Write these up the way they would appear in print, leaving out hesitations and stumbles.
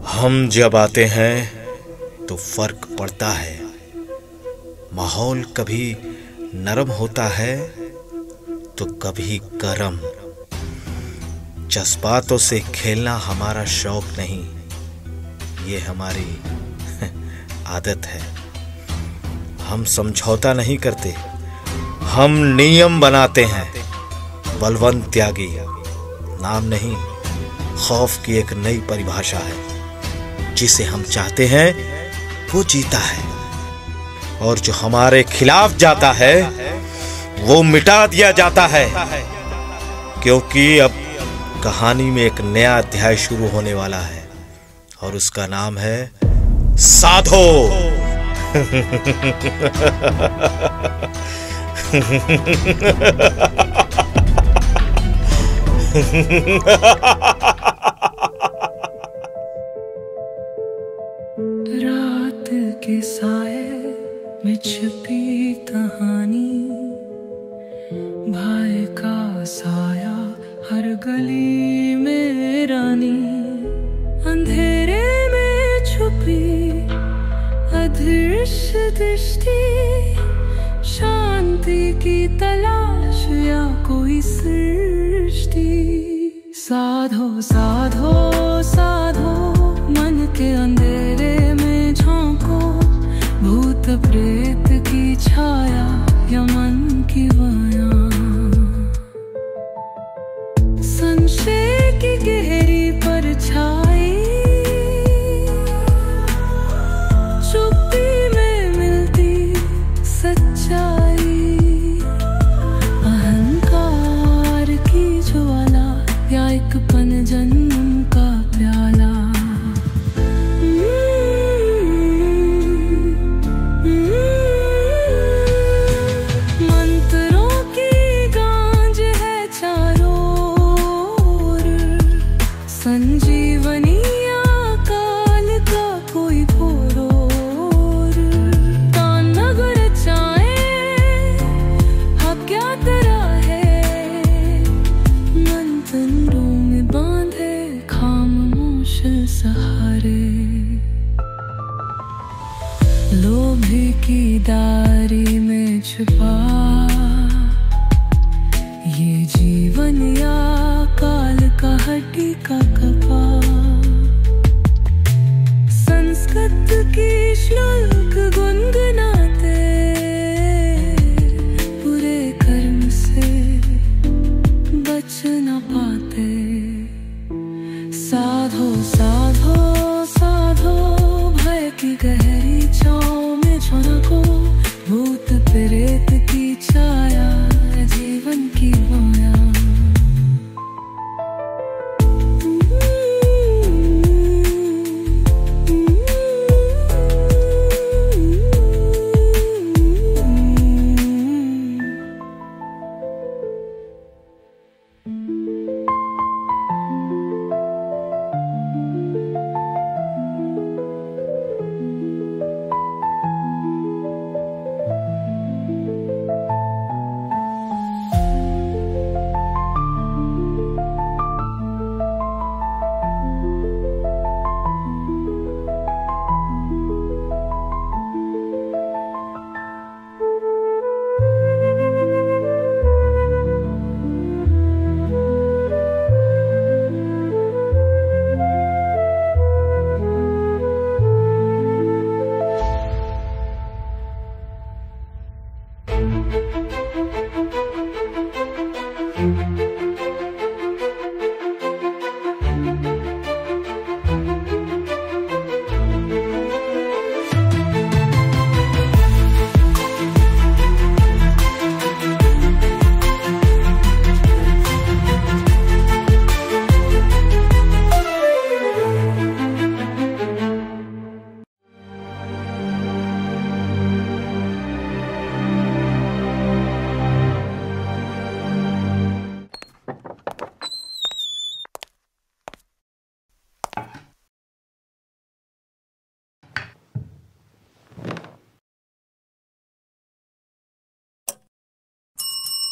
हम जब आते हैं तो फर्क पड़ता है। माहौल कभी नरम होता है तो कभी गरम। जज्बातों से खेलना हमारा शौक नहीं, ये हमारी आदत है। हम समझौता नहीं करते, हम नियम बनाते हैं। बलवंत त्यागी नाम नहीं, खौफ की एक नई परिभाषा है। जिसे हम चाहते हैं वो जीता है, और जो हमारे खिलाफ जाता है वो मिटा दिया जाता है। क्योंकि अब कहानी में एक नया अध्याय शुरू होने वाला है, और उसका नाम है साधो। रात के साए में छिपी कहानी, भाई का साया हर गली में रानी। अंधेरे में छुपी अदृश्य दृष्टि, शांति की तलाश या कोई सृष्टि। साधो साधो साधो मन के अंधेरे में झांको, भूत प्रेत की छाया या मन की बयां। संशय की गहरी परछाई, चुप्पी में मिलती सच्चाई। अहंकार की ज्वाला या एक पन जन्म का प्याला। मंत्रों की गांज है चारों ओर, संजीवनी या काल का कोई घोर। तानगर चाहे अज्ञात राहे, मंतरों में बांधे खामोश सहारे। लोभी की दारी में छुपा ये जीवन या काल का हड्डी का कपा। संस्कृत की श्लोक गुनगुनाते, बुरे कर्म से बच न पाते। साधो साधो साधो भय की गहरी छाँव में झोंको, भूत प्रेत की छाया जीवन की माया।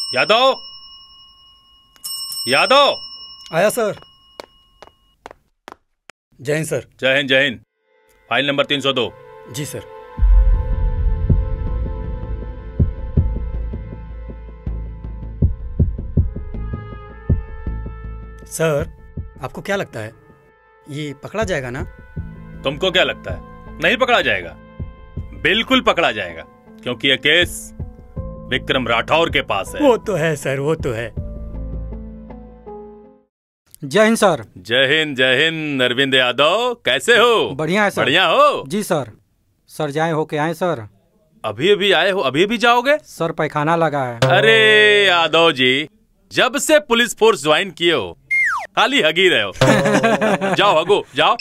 यादव, यादव। आया सर। जय हिंद सर। जय हिंद, जय हिंद। File number 302। जी सर। सर, आपको क्या लगता है ये पकड़ा जाएगा ना? तुमको क्या लगता है? नहीं पकड़ा जाएगा, बिल्कुल पकड़ा जाएगा, क्योंकि यह केस विक्रम राठौर के पास है। वो तो है सर, वो तो है। जय हिंद सर। जय हिंद, जय हिंद। अरविंद यादव, कैसे हो? बढ़िया है सर। बढ़िया हो? जी सर। सर जाए हो के आए सर? अभी अभी आए हो? अभी भी जाओगे? सर पैखाना लगा है। अरे यादव जी, जब से पुलिस फोर्स ज्वाइन किए हो खाली हगी रहे हो। जाओ हगो, जाओ।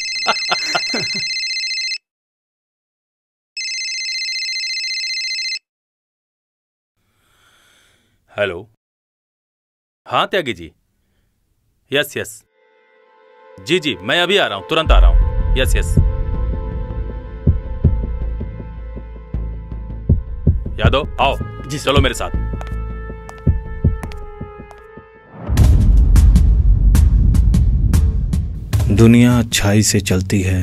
हेलो। हाँ त्यागी जी। Yes yes. जी जी, मैं अभी आ रहा हूं, तुरंत आ रहा हूं। Yes yes. यादव आओ जी, चलो मेरे साथ। दुनिया अच्छाई से चलती है,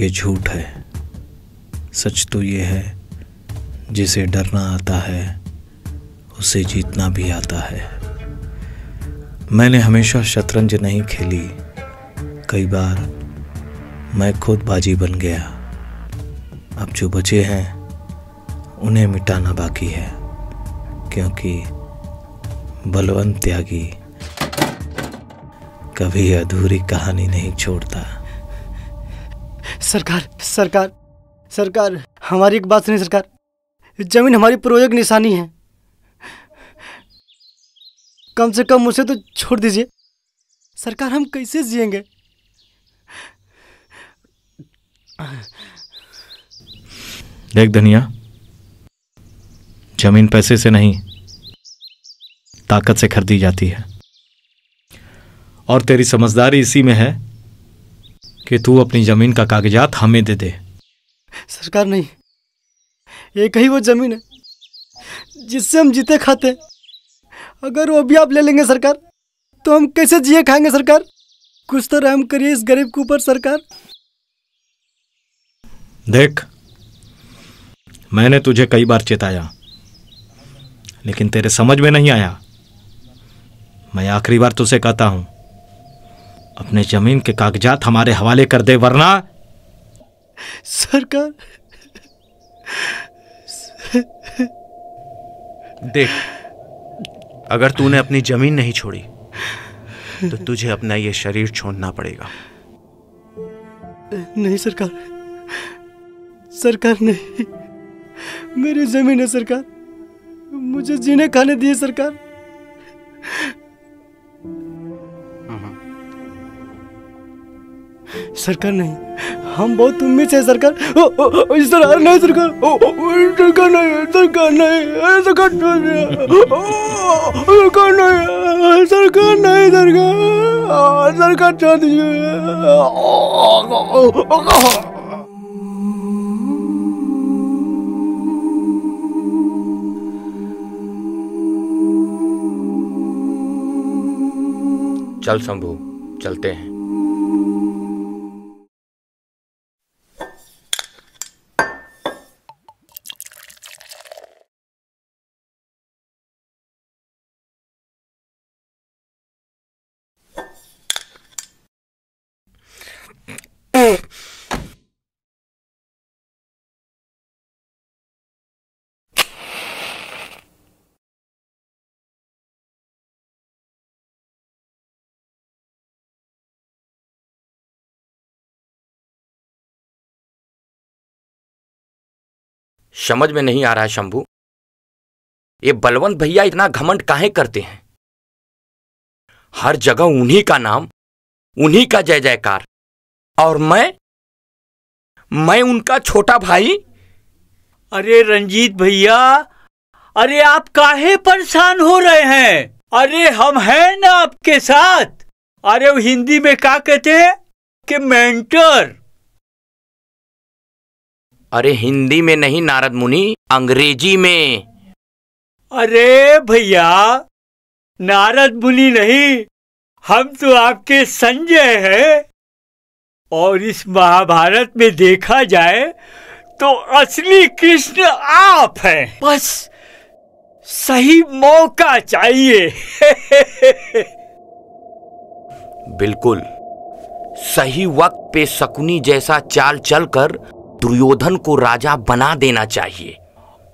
ये झूठ है। सच तो ये है, जिसे डरना आता है उसे जीतना भी आता है। मैंने हमेशा शतरंज नहीं खेली, कई बार मैं खुद बाजी बन गया। अब जो बचे हैं उन्हें मिटाना बाकी है, क्योंकि बलवंत त्यागी कभी अधूरी कहानी नहीं छोड़ता। सरकार, सरकार, सरकार, हमारी एक बात सुनिए सरकार। जमीन हमारी पूर्वजों की निशानी है, कम से कम उसे तो छोड़ दीजिए। सरकार, हम कैसे जिएंगे? देख धनिया, जमीन पैसे से नहीं ताकत से खरीदी जाती है, और तेरी समझदारी इसी में है कि तू अपनी जमीन का कागजात हमें दे दे। सरकार नहीं, एक ही वो जमीन है जिससे हम जीते खाते हैं। अगर वो भी आप ले लेंगे सरकार, तो हम कैसे जिए खाएंगे सरकार? कुछ तो रहम करिए इस गरीब के ऊपर सरकार। देख, मैंने तुझे कई बार चेताया, लेकिन तेरे समझ में नहीं आया। मैं आखिरी बार तुझसे कहता हूं, अपने जमीन के कागजात हमारे हवाले कर दे, वरना। सरकार, देख, अगर तूने अपनी जमीन नहीं छोड़ी तो तुझे अपना ये शरीर छोड़ना पड़ेगा। नहीं सरकार, सरकार नहीं, मेरी जमीन है सरकार, मुझे जीने खाने दिए सरकार। सरकार नहीं, हम बहुत उम्मीद से सरकार। सरकार नहीं, सरकार, सरकार नहीं, सरकार नहीं, सरकार नहीं, सरकार नहीं, सरकार नहीं, सरकार, सरकार छोड़ दीजिए। चल शंभू, चलते हैं। समझ में नहीं आ रहा है शंभू, ये बलवंत भैया इतना घमंड काहे करते हैं? हर जगह उन्हीं का नाम, उन्हीं का जय जयकार, और मैं उनका छोटा भाई। अरे रंजीत भैया, अरे आप काहे परेशान हो रहे हैं? अरे हम हैं ना आपके साथ। अरे वो हिंदी में क्या कहते हैं कि मेंटर। अरे हिंदी में नहीं नारद मुनि, अंग्रेजी में। अरे भैया, नारद मुनि नहीं, हम तो आपके संजय हैं। और इस महाभारत में देखा जाए तो असली कृष्ण आप हैं। बस सही मौका चाहिए। बिल्कुल सही वक्त पे शकुनी जैसा चाल चलकर दुर्योधन को राजा बना देना चाहिए।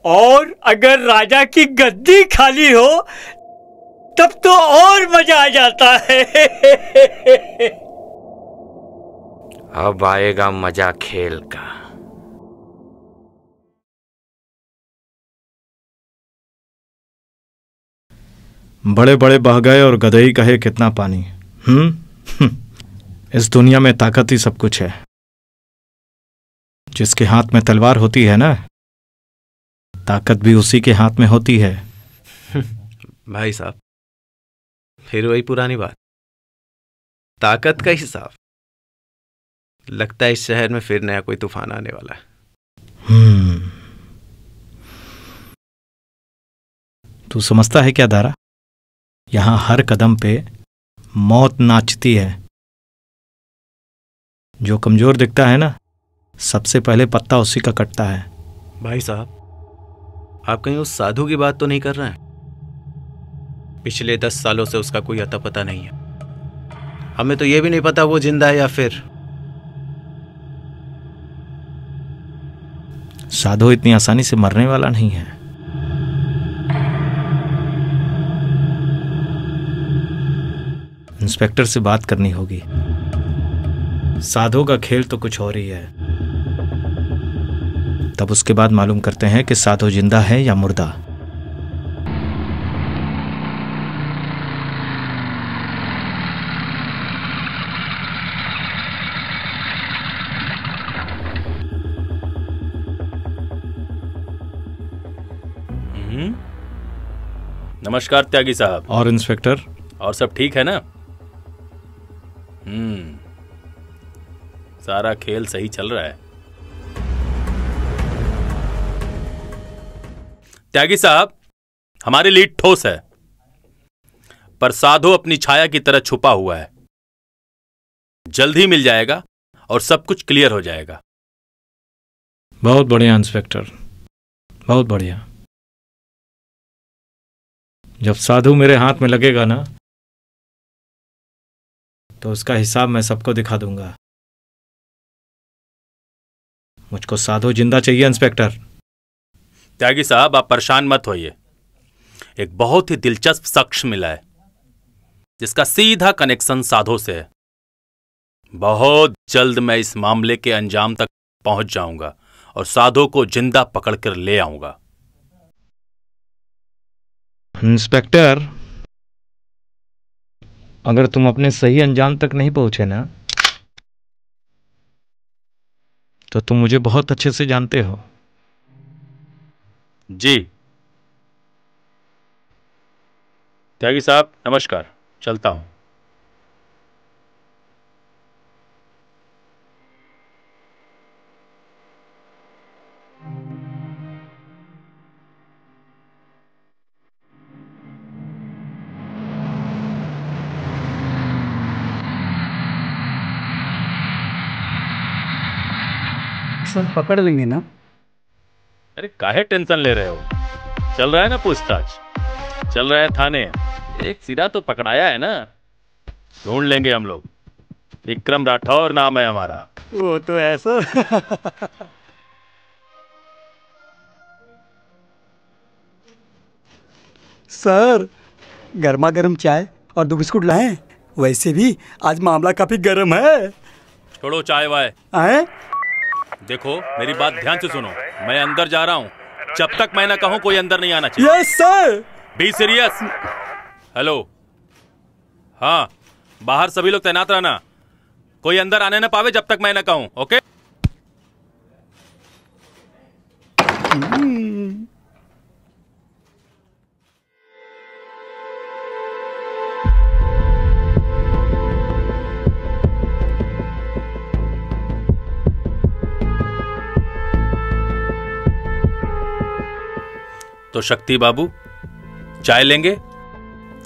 और अगर राजा की गद्दी खाली हो तब तो और मजा आ जाता है। अब आएगा मजा खेल का। बड़े बड़े बह गए और गदई कहे कितना पानी। इस दुनिया में ताकत ही सब कुछ है। जिसके हाथ में तलवार होती है ना, ताकत भी उसी के हाथ में होती है। भाई साहब, फिर वही पुरानी बात, ताकत का हिसाब। लगता है इस शहर में फिर नया कोई तूफान आने वाला है। तू समझता है क्या दारा? यहां हर कदम पे मौत नाचती है। जो कमजोर दिखता है ना, सबसे पहले पत्ता उसी का कटता है। भाई साहब, आप कहीं उस साधु की बात तो नहीं कर रहे हैं? पिछले 10 सालों से उसका कोई अता पता नहीं है। हमें तो यह भी नहीं पता वो जिंदा है या फिर। साधु इतनी आसानी से मरने वाला नहीं है। इंस्पेक्टर से बात करनी होगी। साधु का खेल तो कुछ और ही है। तब उसके बाद मालूम करते हैं कि साधु जिंदा है या मुर्दा। नमस्कार त्यागी साहब। और इंस्पेक्टर? और सब ठीक है ना? सारा खेल सही चल रहा है। त्यागी साहब, हमारी लीड ठोस है, पर साधु अपनी छाया की तरह छुपा हुआ है। जल्द ही मिल जाएगा और सब कुछ क्लियर हो जाएगा। बहुत बढ़िया इंस्पेक्टर, बहुत बढ़िया। जब साधु मेरे हाथ में लगेगा ना, तो उसका हिसाब मैं सबको दिखा दूंगा। मुझको साधु जिंदा चाहिए इंस्पेक्टर। त्यागी साहब, आप परेशान मत होइए। एक बहुत ही दिलचस्प शख्स मिला है जिसका सीधा कनेक्शन साधु से है। बहुत जल्द मैं इस मामले के अंजाम तक पहुंच जाऊंगा और साधु को जिंदा पकड़कर ले आऊंगा। इंस्पेक्टर, अगर तुम अपने सही अंजाम तक नहीं पहुंचे ना, तो तुम मुझे बहुत अच्छे से जानते हो। जी त्यागी साहब, नमस्कार, चलता हूं। सर पकड़ लेंगे ना? अरे काहे टेंशन ले रहे हो? चल रहा है ना पूछताछ, चल रहा है थाने। एक सिरा तो पकड़ाया है ना, ढूंढ लेंगे हम लोग। विक्रम राठौर नाम है हमारा। वो तो ऐसा। सर, गर्मा गर्म चाय और 2 बिस्कुट लाएं? वैसे भी आज मामला काफी गर्म है। छोड़ो चाय वाय। आए? देखो मेरी बात ध्यान से सुनो, मैं अंदर जा रहा हूँ। जब तक मैं ना कहूँ कोई अंदर नहीं आना चाहिए। Yes sir. Be serious. Hello, हाँ, बाहर सभी लोग तैनात रहना। कोई अंदर आने ना पावे जब तक मैं ना कहूँ। ओके? तो शक्ति बाबू, चाय लेंगे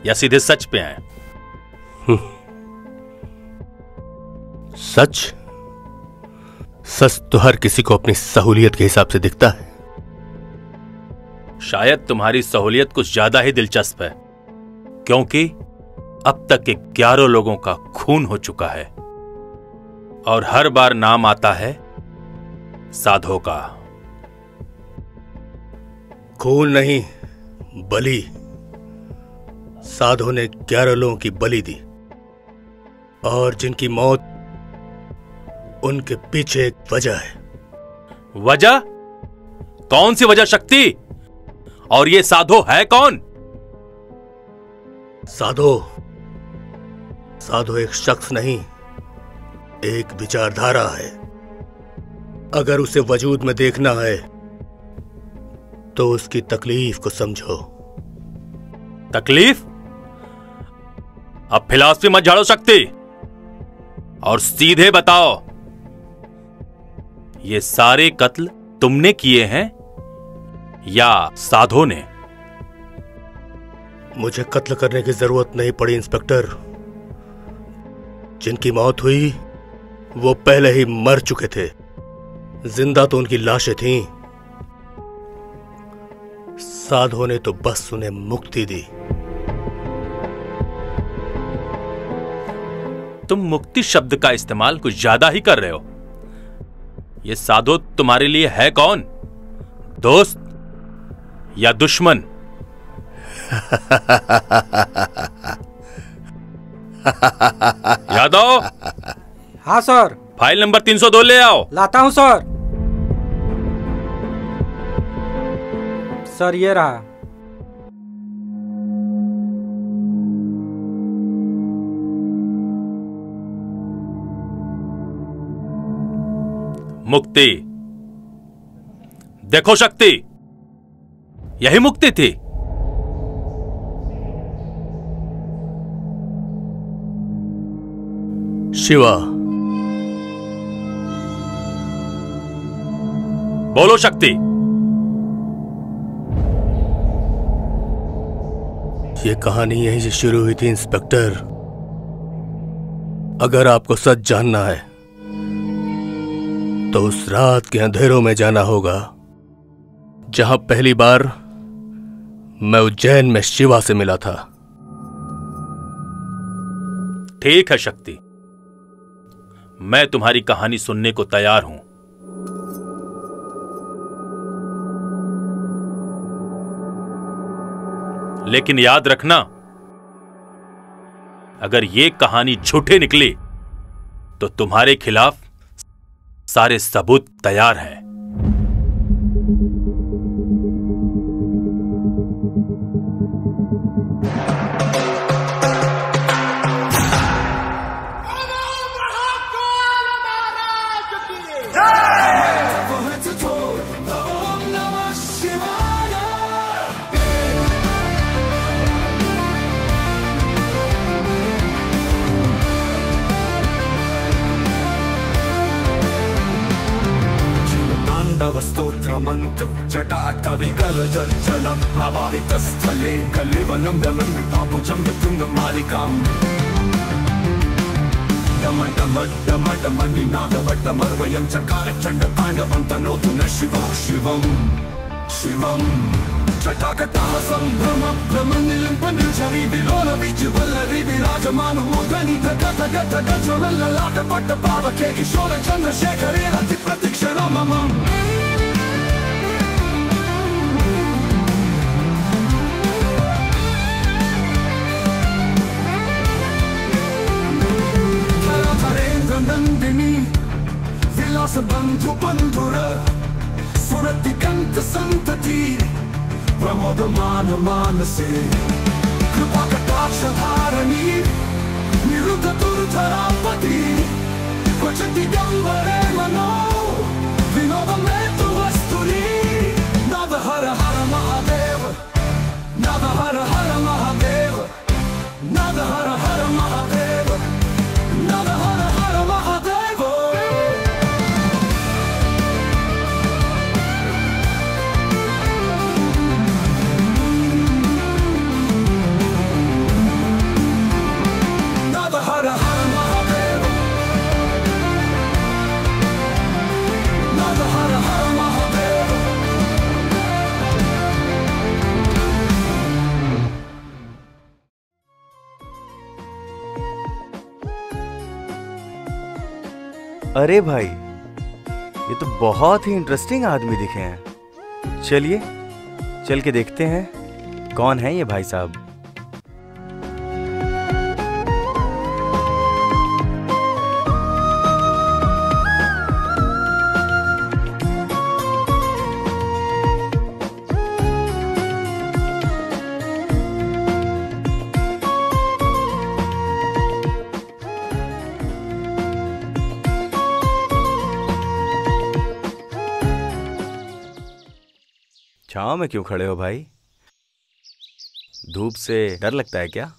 या सीधे सच पे आए? सच? सच तो हर किसी को अपनी सहूलियत के हिसाब से दिखता है। शायद तुम्हारी सहूलियत कुछ ज्यादा ही दिलचस्प है, क्योंकि अब तक 11 लोगों का खून हो चुका है और हर बार नाम आता है साधो का। खून नहीं, बलि। साधो ने 11 लोगों की बलि दी, और जिनकी मौत, उनके पीछे एक वजह है। वजह? कौन सी वजह शक्ति? और ये साधो है कौन? साधो एक शख्स नहीं, एक विचारधारा है। अगर उसे वजूद में देखना है तो उसकी तकलीफ को समझो। तकलीफ? अब फिलॉसफी मत झाड़ो शक्ति, और सीधे बताओ, ये सारे कत्ल तुमने किए हैं या साधो ने? मुझे कत्ल करने की जरूरत नहीं पड़ी इंस्पेक्टर। जिनकी मौत हुई वो पहले ही मर चुके थे। जिंदा तो उनकी लाशें थीं। साधो ने तो बस उन्हें मुक्ति दी। तुम मुक्ति शब्द का इस्तेमाल कुछ ज्यादा ही कर रहे हो। ये साधो तुम्हारे लिए है कौन? दोस्त या दुश्मन? यादव। हाँ सर। फाइल नंबर 302 ले आओ। लाता हूँ सर। सर ये रहा। मुक्ति। देखो शक्ति, यही मुक्ति थी। शिवा। बोलो शक्ति। ये कहानी यहीं से शुरू हुई थी इंस्पेक्टर। अगर आपको सच जानना है तो उस रात के अंधेरों में जाना होगा जहां पहली बार मैं उज्जैन में शिवा से मिला था। ठीक है शक्ति, मैं तुम्हारी कहानी सुनने को तैयार हूं। लेकिन याद रखना, अगर ये कहानी झूठी निकली तो तुम्हारे खिलाफ सारे सबूत तैयार हैं। स्तोत्रमन्त्रं जटाटविकलजलम् भावारितस्थले कलिवलं दमन्तापुजं तुङ्गमालिकाम् डमडमडमडमनिनादवट्टमर्वयं चकारचण्डताण्डवं तनोतु न शिवः शिवम् शिवम् जटाकटासम्भ्रमभ्रमनिलिम्पनिर्झरि विलोलविज्वल्लरि विराजमानमूर्धनिधगतगतगज्ज्वलल्ललाटपट्टपावके किशोरचन्द्रशेखरे रतिप्रतीक्षरममम् नंदिनी विलास बंधु बंधुर सुरतिकंत संतति प्रमोदमान मानसे कृपा कटाक्ष धारणी निरुद्ध दुर्धरापति क्वचिति गंभरे मनो विनोदमे तु वस्तुनि नव हर हर महादेव नव हर हर महादेव नव हर हर महादेव नव हर हर महादेव। अरे भाई, ये तो बहुत ही इंटरेस्टिंग आदमी दिखे हैं। चलिए चल के देखते हैं कौन है ये भाई साहब। छांव में क्यों खड़े हो भाई? धूप से डर लगता है क्या?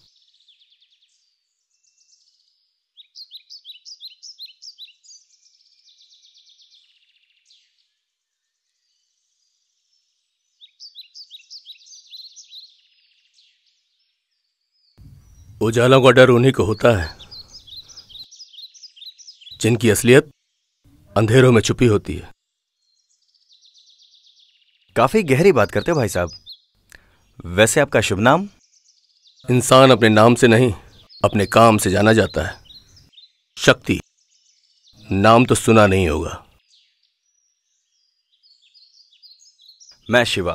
उजालों का डर उन्हीं को होता है जिनकी असलियत अंधेरों में छुपी होती है। काफी गहरी बात करते हो भाई साहब। वैसे आपका शुभ नाम? इंसान अपने नाम से नहीं, अपने काम से जाना जाता है। शक्ति। नाम तो सुना नहीं होगा। मैं शिवा,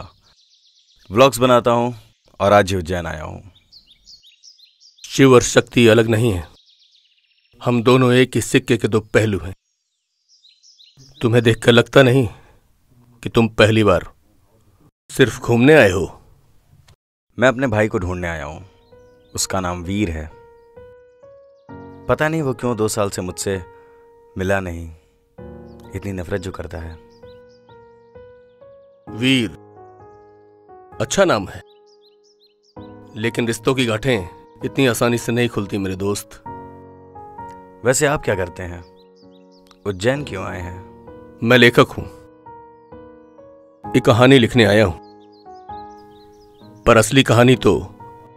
व्लॉग्स बनाता हूं और आज ही उज्जैन आया हूं। शिव और शक्ति अलग नहीं है, हम दोनों एक ही सिक्के के दो पहलू हैं। तुम्हें देखकर लगता नहीं कि तुम पहली बार सिर्फ घूमने आए हो। मैं अपने भाई को ढूंढने आया हूं। उसका नाम वीर है। पता नहीं वो क्यों 2 साल से मुझसे मिला नहीं। इतनी नफरत जो करता है। वीर अच्छा नाम है, लेकिन रिश्तों की गांठें इतनी आसानी से नहीं खुलती मेरे दोस्त। वैसे आप क्या करते हैं? उज्जैन क्यों आए हैं? मैं लेखक हूं, एक कहानी लिखने आया हूं, पर असली कहानी तो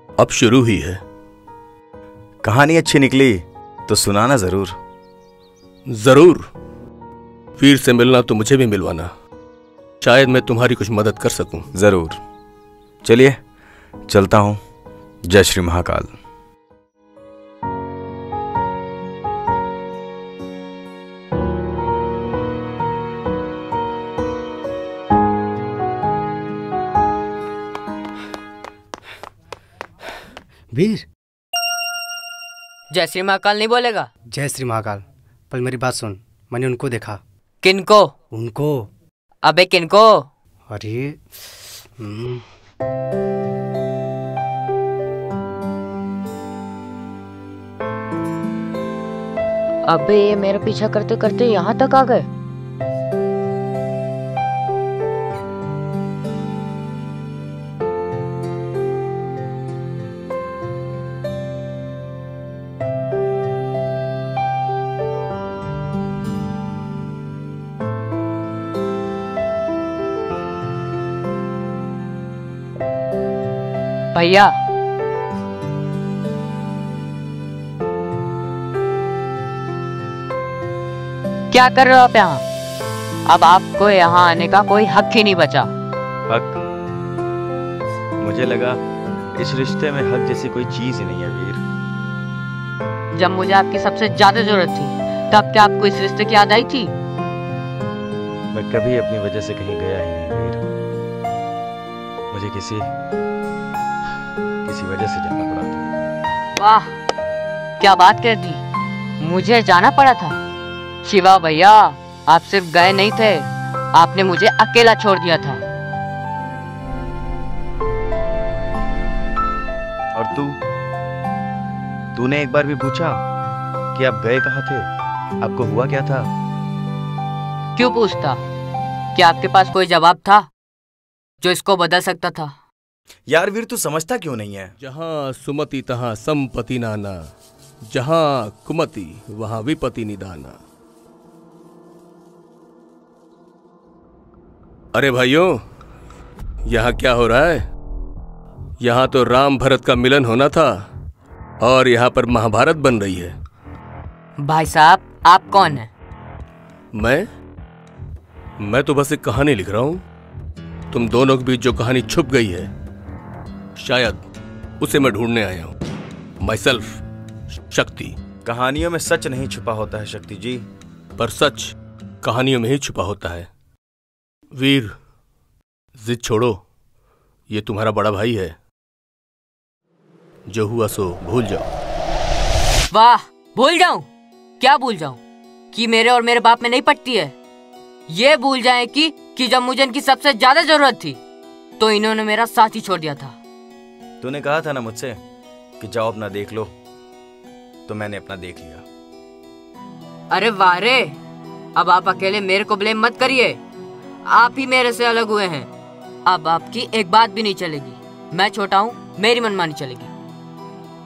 अब शुरू हुई है। कहानी अच्छी निकली तो सुनाना जरूर। जरूर। वीर से मिलना तो मुझे भी मिलवाना, शायद मैं तुम्हारी कुछ मदद कर सकूं। जरूर। चलिए चलता हूं। जय श्री महाकाल। वीर, जय श्री महाकाल नहीं बोलेगा? जय श्री महाकाल। पर मेरी बात सुन, मैंने उनको देखा। किनको? उनको। अबे किनको? अरे अबे ये मेरा पीछा करते करते यहाँ तक आ गए। भैया, क्या कर रहे हो आप यहाँ? अब आपको यहाँ आने का कोई हक ही नहीं बचा। हक? मुझे लगा इस रिश्ते में हक जैसी कोई चीज ही नहीं है वीर। जब मुझे आपकी सबसे ज्यादा जरूरत थी तब क्या आपको इस रिश्ते की याद आई थी? मैं कभी अपनी वजह से कहीं गया ही नहीं वीर। मुझे किसी वजह से जाना पड़ा था। वाह, क्या बात कर दी। मुझे जाना पड़ा था? शिवा भैया, आप सिर्फ गए नहीं थे, आपने मुझे अकेला छोड़ दिया था। और तूने एक बार भी पूछा कि आप गए कहाँ थे? आपको हुआ क्या था? क्यों पूछता? क्या आपके पास कोई जवाब था जो इसको बदल सकता था? यार वीर, तू समझता क्यों नहीं है? जहां सुमति तहां संपत्ति नाना, जहां कुमति वहां विपत्ति निदाना। अरे भाइयों, यहां क्या हो रहा है? यहां तो राम भरत का मिलन होना था और यहां पर महाभारत बन रही है। भाई साहब, आप कौन हैं? मैं तो बस एक कहानी लिख रहा हूं। तुम दोनों के बीच जो कहानी छुप गई है, शायद उसे मैं ढूंढने आया हूं। माई सेल्फ, शक्ति। कहानियों में सच नहीं छुपा होता है शक्ति जी, पर सच कहानियों में ही छुपा होता है। वीर, जिद छोड़ो, ये तुम्हारा बड़ा भाई है। जो हुआ सो भूल जाओ। वाह, भूल जाऊं? क्या भूल जाऊं? कि मेरे और मेरे बाप में नहीं पटती है। ये भूल जाएं कि जब मुझे इनकी सबसे ज्यादा जरूरत थी तो इन्होंने मेरा साथ ही छोड़ दिया था। तूने कहा था ना मुझसे कि जाओ अपना देख लो, तो मैंने अपना देख लिया। अरे वाह रे, अब आप अकेले मेरे को ब्लेम मत करिए। आप ही मेरे से अलग हुए हैं। अब आपकी एक बात भी नहीं चलेगी। मैं छोटा हूँ, मेरी मनमानी चलेगी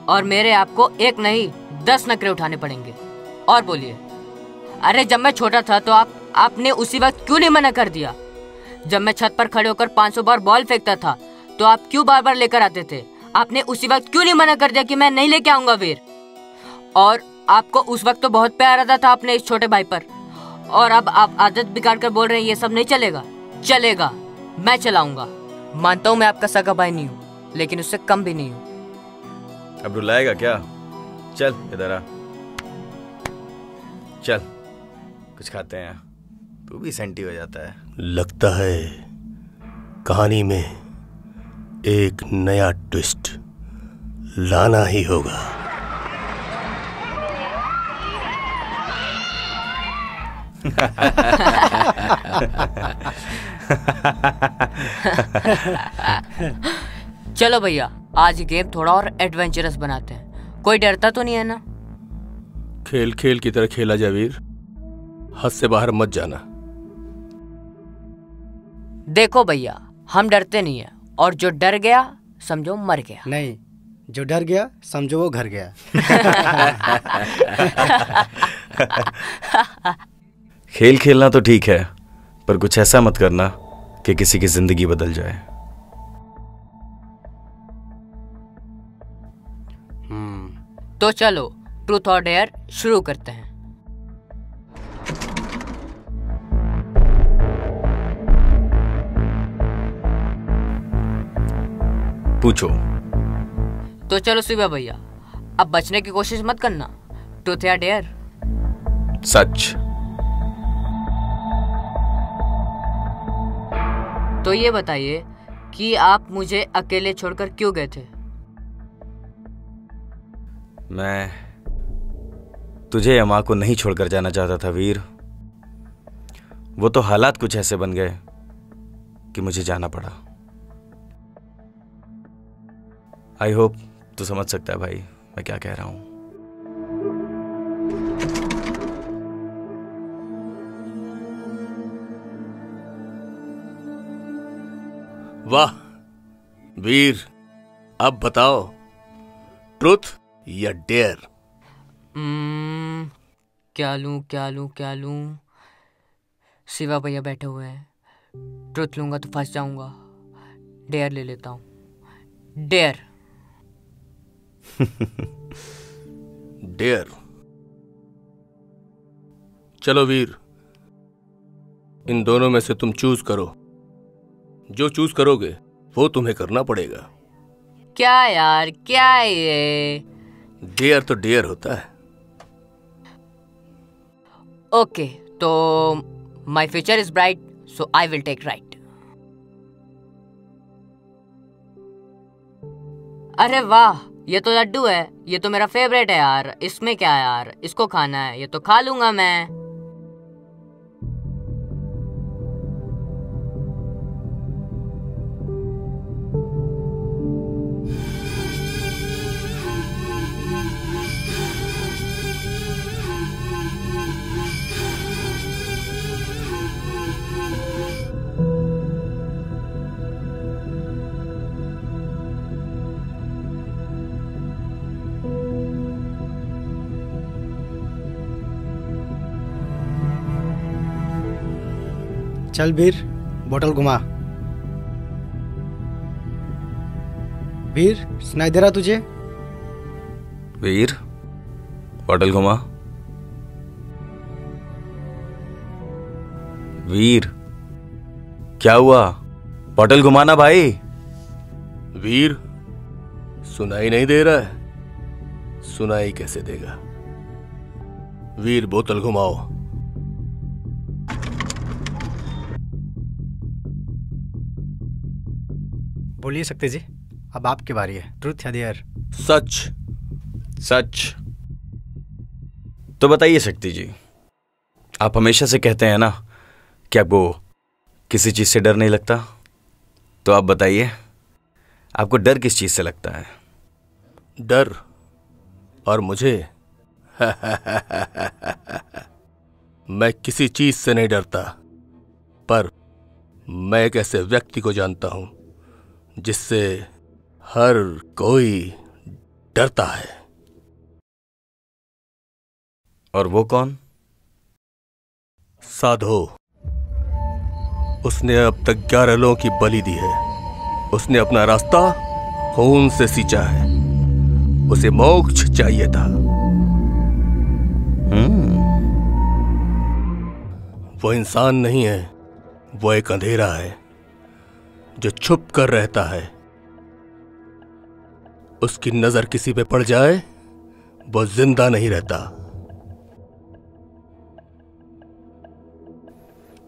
और मेरे आपको एक नहीं 10 नखरे उठाने पड़ेंगे। और बोलिए, अरे जब मैं छोटा था तो आपने उसी वक्त क्यों नहीं मना कर दिया? जब मैं छत पर खड़े होकर 500 बार बॉल फेंकता था तो आप क्यों बार बार लेकर आते थे? आपने उसी वक्त क्यों नहीं मना कर दिया कि मैं नहीं लेके आऊंगा वीर? और आपको उस वक्त तो बहुत प्यार आता था अपने इस छोटे भाई पर, और अब आप आदत बिगाड़ कर बोल रहे हैं ये सब नहीं चलेगा। चलेगा, मैं चलाऊंगा। मानता हूँ मैं आपका सगा भाई नहीं हूँ, लेकिन उससे कम भी नहीं हूँ। अब रुलाएगा क्या? चल इधर आ, चल कुछ खाते हैं। तू भी सेंटी हो जाता है। लगता है कहानी में एक नया ट्विस्ट लाना ही होगा। चलो भैया, आज गेम थोड़ा और एडवेंचरस बनाते हैं। कोई डरता तो नहीं है ना? खेल खेल की तरह खेला जा वीर, हद से बाहर मत जाना। देखो भैया, हम डरते नहीं है, और जो डर गया समझो मर गया। नहीं, जो डर गया समझो वो घर गया। खेल खेलना तो ठीक है, पर कुछ ऐसा मत करना कि किसी की जिंदगी बदल जाए। तो चलो ट्रूथ और डेयर शुरू करते हैं। पूछो। तो चलो शिवा भैया, अब बचने की कोशिश मत करना। ट्रूथ या डेयर? सच। तो ये बताइए कि आप मुझे अकेले छोड़कर क्यों गए थे? मैं तुझे या माँ को नहीं छोड़कर जाना चाहता था वीर। वो तो हालात कुछ ऐसे बन गए कि मुझे जाना पड़ा। आई होप तू समझ सकता है भाई मैं क्या कह रहा हूं। वाह वीर, अब बताओ ट्रुथ या डेयर? क्या लूं? शिवा भैया बैठे हुए हैं, ट्रुथ लूंगा तो फंस जाऊंगा। डेयर ले लेता हूं। डेयर। डेयर। चलो वीर, इन दोनों में से तुम चूज करो। जो चूज करोगे वो तुम्हें करना पड़ेगा। क्या यार, क्या ये? डेयर तो डेयर होता है। ओके, तो my future is bright, so I will take right. अरे वाह, ये तो लड्डू है। ये तो मेरा फेवरेट है यार। इसमें क्या है यार, इसको खाना है, ये तो खा लूंगा मैं। चल वीर, बोतल घुमा। वीर, सुनाई दे रहा तुझे? वीर, बोतल घुमा। वीर, क्या हुआ? बोतल घुमाना भाई। वीर, सुनाई नहीं दे रहा है? सुनाई कैसे देगा? वीर, बोतल घुमाओ। बोलिए शक्ति जी, अब आपकी बारी है। ट्रूथ या डेयर? सच। सच। तो बताइए शक्ति जी, आप हमेशा से कहते हैं ना कि आपको किसी चीज से डर नहीं लगता, तो आप बताइए आपको डर किस चीज से लगता है? डर और मुझे मैं किसी चीज से नहीं डरता, पर मैं एक ऐसे व्यक्ति को जानता हूं जिससे हर कोई डरता है। और वो कौन? साधो। उसने अब तक 11 लोगों की बलि दी है। उसने अपना रास्ता खून से सींचा है। उसे मोक्ष चाहिए था। वो इंसान नहीं है, वो एक अंधेरा है जो छुप कर रहता है। उसकी नजर किसी पे पड़ जाए वो जिंदा नहीं रहता।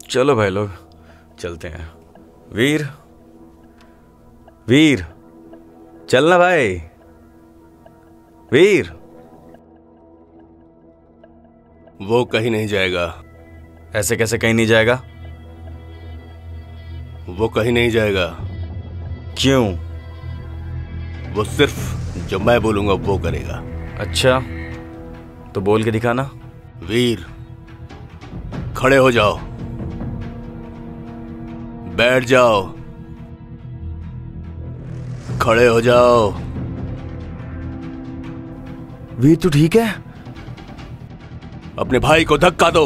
चलो भाई लोग चलते हैं। वीर, वीर चलना भाई। वीर। वो कहीं नहीं जाएगा। ऐसे कैसे कहीं नहीं जाएगा? वो कहीं नहीं जाएगा। क्यों? वो सिर्फ जो मैं बोलूंगा वो करेगा। अच्छा, तो बोल के दिखाना। वीर, खड़े हो जाओ, बैठ जाओ, खड़े हो जाओ। वीर तू ठीक है? अपने भाई को धक्का दो।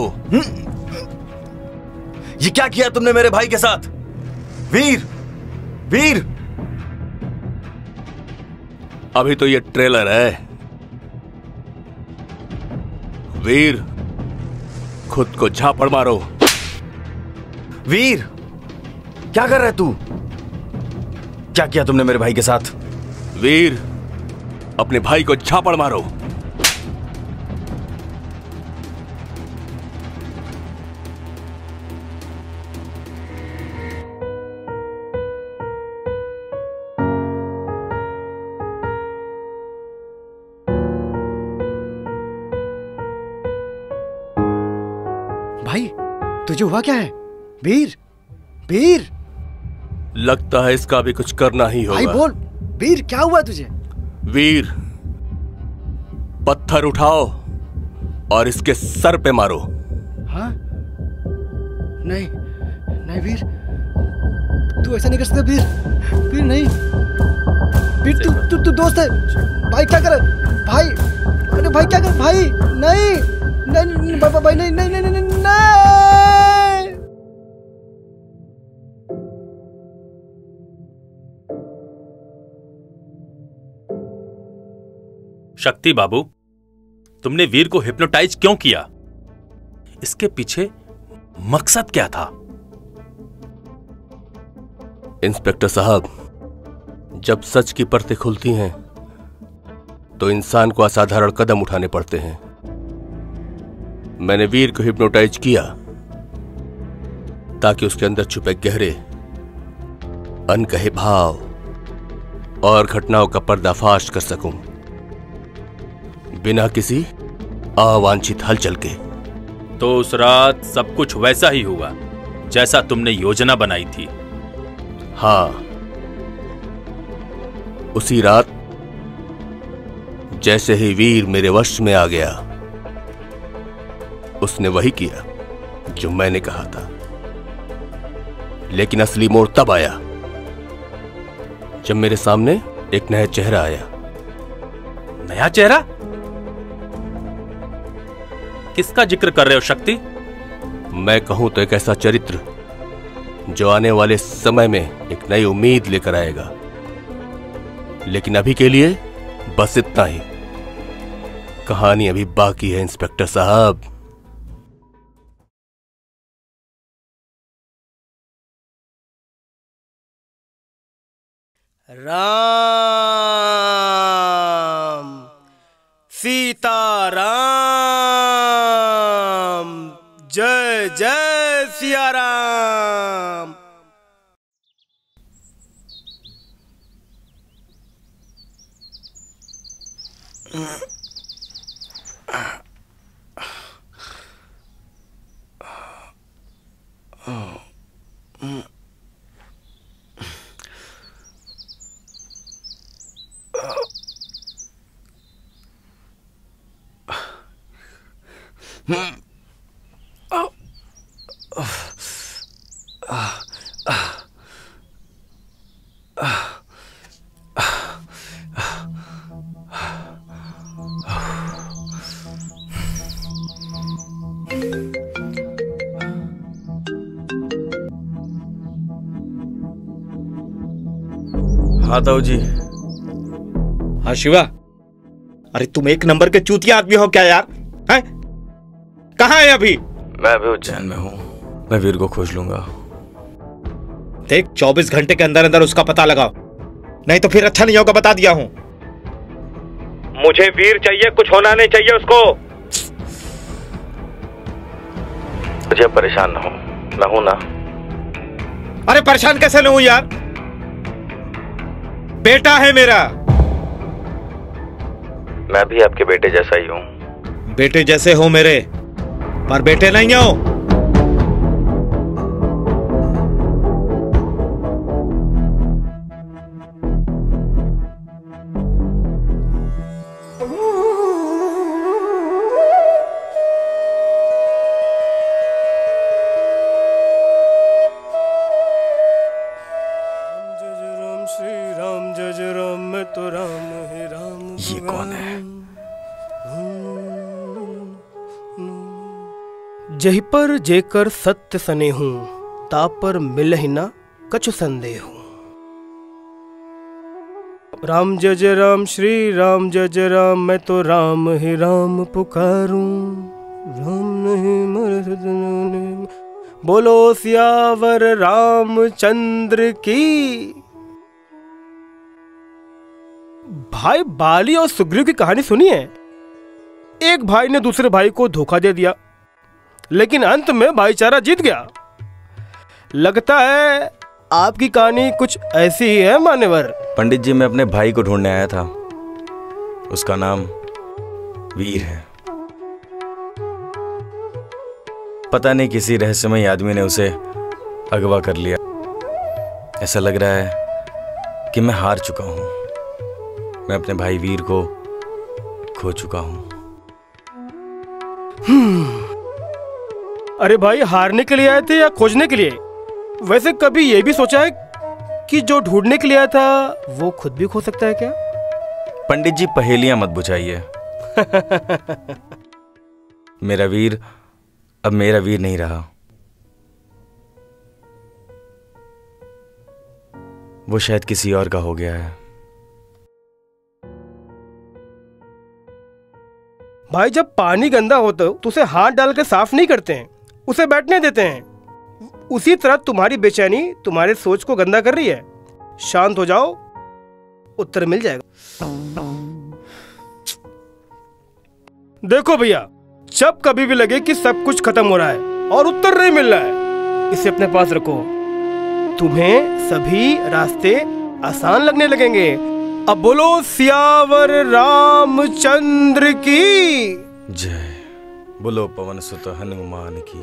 ये क्या किया तुमने मेरे भाई के साथ? वीर, वीर। अभी तो ये ट्रेलर है। वीर, खुद को झापड़ मारो। वीर, क्या कर रहा है तू? क्या किया तुमने मेरे भाई के साथ? वीर, अपने भाई को झापड़ मारो। भाई तुझे हुआ क्या है? वीर, वीर। लगता है इसका भी कुछ करना ही होगा। भाई बोल, वीर क्या हुआ तुझे? वीर, पत्थर उठाओ और इसके सर पे मारो। हाँ? नहीं, नहीं वीर, तू ऐसा नहीं कर सकता वीर। वीर नहीं, वीर तू दोस्त है। भाई क्या कर? भाई, अरे भाई क्या कर? भाई नहीं, नहीं भाई नहीं, नहीं नहीं नहीं नहीं। शक्ति बाबू, तुमने वीर को हिप्नोटाइज क्यों किया? इसके पीछे मकसद क्या था? इंस्पेक्टर साहब, जब सच की परतें खुलती हैं तो इंसान को असाधारण कदम उठाने पड़ते हैं। मैंने वीर को हिप्नोटाइज किया ताकि उसके अंदर छुपे गहरे अनकहे भाव और घटनाओं का पर्दाफाश कर सकूं बिना किसी अवांछित हलचल के। तो उस रात सब कुछ वैसा ही हुआ जैसा तुमने योजना बनाई थी? हाँ, उसी रात जैसे ही वीर मेरे वश में आ गया, उसने वही किया जो मैंने कहा था। लेकिन असली मोड़ तब आया जब मेरे सामने एक नया चेहरा आया। नया चेहरा? किसका जिक्र कर रहे हो शक्ति? मैं कहूं तो एक ऐसा चरित्र जो आने वाले समय में एक नई उम्मीद लेकर आएगा। लेकिन अभी के लिए बस इतना ही। कहानी अभी बाकी है इंस्पेक्टर साहब। राम सीताराम, जय जय सिया राम। हाँ ताऊ जी। हाँ शिवा, अरे तुम एक नंबर के चूतिया आदमी हो क्या यार? हैं? कहाँ है अभी? मैं अभी उज्जैन में हूँ। मैं वीर को खोज लूंगा। देख 24 घंटे के अंदर अंदर उसका पता लगाओ, नहीं तो फिर अच्छा नहीं होगा, बता दिया हूँ। मुझे वीर चाहिए, कुछ होना नहीं चाहिए उसको। मुझे परेशान ना हो, मैं हूं ना। अरे परेशान कैसे न हूं यार, बेटा है मेरा। मैं भी आपके बेटे जैसा ही हूं। बेटे जैसे हो मेरे, पर बेटे नहीं हो। ये कौन है? जही पर जेकर सत्य सने हूं, ता पर मिल ही ना कछु संदेह हूं। राम जय जय राम, श्री राम जय जय राम, मैं तो राम ही राम पुकारूं। राम नहीं मर, बोलो सियावर रामचंद्र की। भाई बाली और सुग्रीव की कहानी सुनी है? एक भाई ने दूसरे भाई को धोखा दे दिया, लेकिन अंत में भाईचारा जीत गया। लगता है आपकी कहानी कुछ ऐसी ही है मान्यवर। पंडित जी, मैं अपने भाई को ढूंढने आया था। उसका नाम वीर है। पता नहीं किसी रहस्यमय आदमी ने उसे अगवा कर लिया। ऐसा लग रहा है कि मैं हार चुका हूं। मैं अपने भाई वीर को खो चुका हूं। अरे भाई, हारने के लिए आए थे या खोजने के लिए? वैसे कभी ये भी सोचा है कि जो ढूंढने के लिए आया था वो खुद भी खो सकता है क्या? पंडित जी, पहेलियां मत बुझाइए। मेरा वीर अब मेरा वीर नहीं रहा। वो शायद किसी और का हो गया है। भाई, जब पानी गंदा होता तो उसे हाथ डालकर साफ नहीं करते हैं, उसे बैठने देते हैं। उसी तरह तुम्हारी बेचैनी तुम्हारे सोच को गंदा कर रही है। शांत हो जाओ, उत्तर मिल जाएगा। देखो भैया, जब कभी भी लगे कि सब कुछ खत्म हो रहा है और उत्तर नहीं मिल रहा है, इसे अपने पास रखो। तुम्हें सभी रास्ते आसान लगने लगेंगे। अब बोलो सियावर रामचंद्र की जय। बोलो पवन सुत हनुमान की।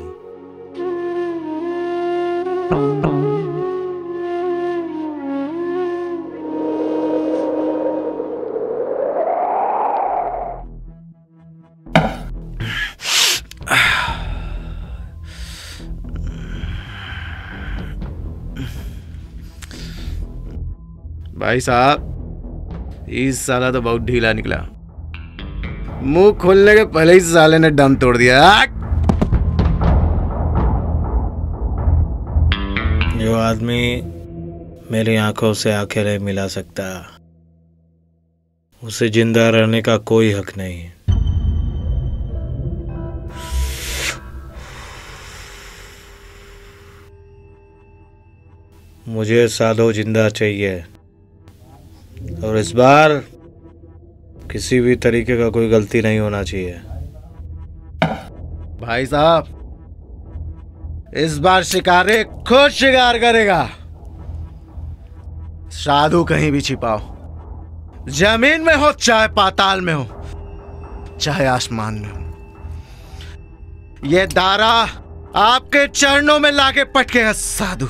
भाई साहब, इस साला तो बहुत ढीला निकला। मुंह खोलने के पहले ही साले ने दम तोड़ दिया। जो आदमी मेरी आंखों से आंखें नहीं मिला सकता, उसे जिंदा रहने का कोई हक नहीं है। मुझे साधो जिंदा चाहिए, और इस बार किसी भी तरीके का कोई गलती नहीं होना चाहिए। भाई साहब, इस बार शिकारी खुद शिकार करेगा। साधु कहीं भी छिपाओ, जमीन में हो चाहे पाताल में हो, चाहे आसमान में हो। ये दारा आपके चरणों में लाके पटकेगा साधु।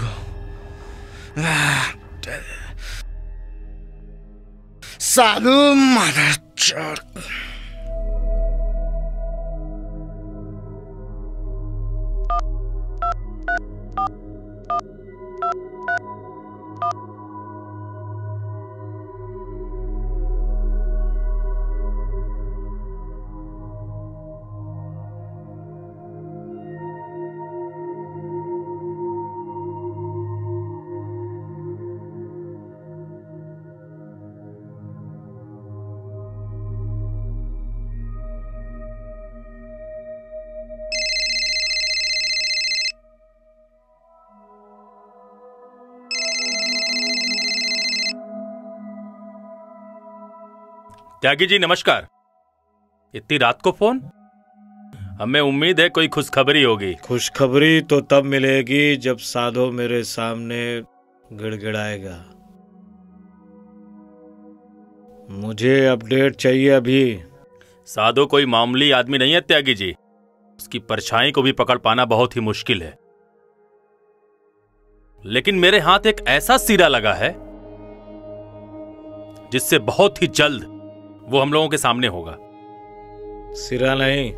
साधु मदर चोर। त्यागी जी नमस्कार। इतनी रात को फोन? हमें उम्मीद है कोई खुशखबरी होगी। खुशखबरी तो तब मिलेगी जब साधो मेरे सामने गिड़गिड़ाएगा। मुझे अपडेट चाहिए अभी। साधो कोई मामूली आदमी नहीं है त्यागी जी। उसकी परछाई को भी पकड़ पाना बहुत ही मुश्किल है। लेकिन मेरे हाथ एक ऐसा सिरा लगा है जिससे बहुत ही जल्द वो हम लोगों के सामने होगा। सिरा नहीं,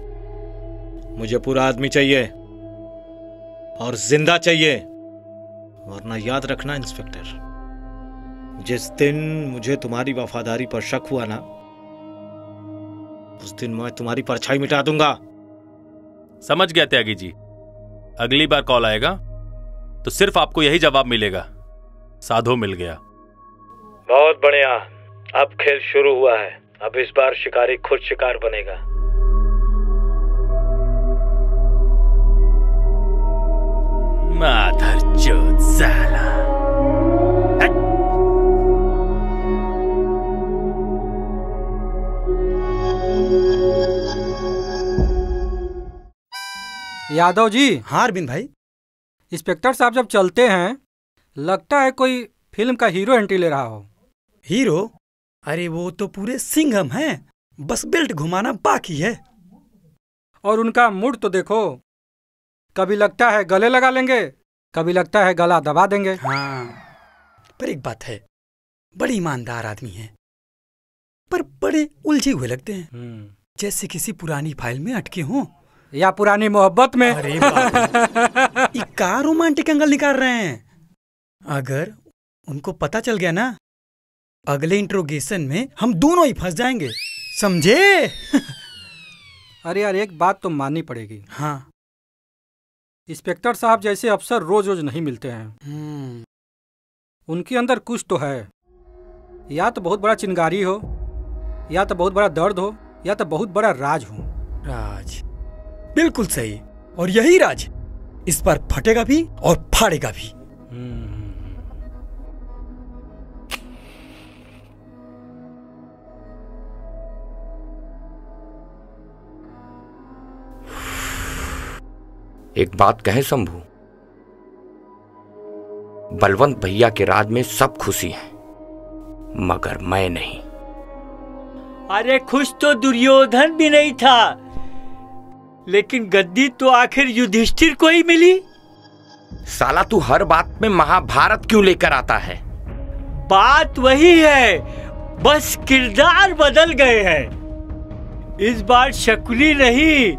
मुझे पूरा आदमी चाहिए और जिंदा चाहिए। वरना याद रखना इंस्पेक्टर, जिस दिन मुझे तुम्हारी वफादारी पर शक हुआ ना, उस दिन मैं तुम्हारी परछाई मिटा दूंगा। समझ गया त्यागी जी। अगली बार कॉल आएगा तो सिर्फ आपको यही जवाब मिलेगा, साधो मिल गया। बहुत बढ़िया। अब खेल शुरू हुआ है। अब इस बार शिकारी खुद शिकार बनेगा। माधरचोद साला। यादव जी। हाँ अरविंद भाई। इंस्पेक्टर साहब जब चलते हैं लगता है कोई फिल्म का हीरो एंट्री ले रहा हो। हीरो? अरे वो तो पूरे सिंघम हैं, बस बेल्ट घुमाना बाकी है। और उनका मूड तो देखो, कभी लगता है गले लगा लेंगे, कभी लगता है गला दबा देंगे। हाँ, पर एक बात है, बड़े ईमानदार आदमी हैं, पर बड़े उलझे हुए लगते हैं, जैसे किसी पुरानी फाइल में अटके हों या पुरानी मोहब्बत में। अरे बाप रे, क्या रोमांटिक एंगल निकाल रहे हैं। अगर उनको पता चल गया ना, अगले इंट्रोगेशन में हम दोनों ही फंस जाएंगे, समझे? अरे यार एक बात तो माननी पड़ेगी। हाँ, इंस्पेक्टर साहब जैसे अफसर रोज रोज नहीं मिलते हैं। उनके अंदर कुछ तो है। या तो बहुत बड़ा चिंगारी हो, या तो बहुत बड़ा दर्द हो, या तो बहुत बड़ा राज हो। राज, बिल्कुल सही। और यही राज इस बार फटेगा भी और फाड़ेगा भी। एक बात कहें शंभू, बलवंत भैया के राज में सब खुशी है, मगर मैं नहीं। अरे खुश तो दुर्योधन भी नहीं था, लेकिन गद्दी तो आखिर युधिष्ठिर को ही मिली। साला तू हर बात में महाभारत क्यों लेकर आता है? बात वही है, बस किरदार बदल गए हैं। इस बार शकुनी नहीं,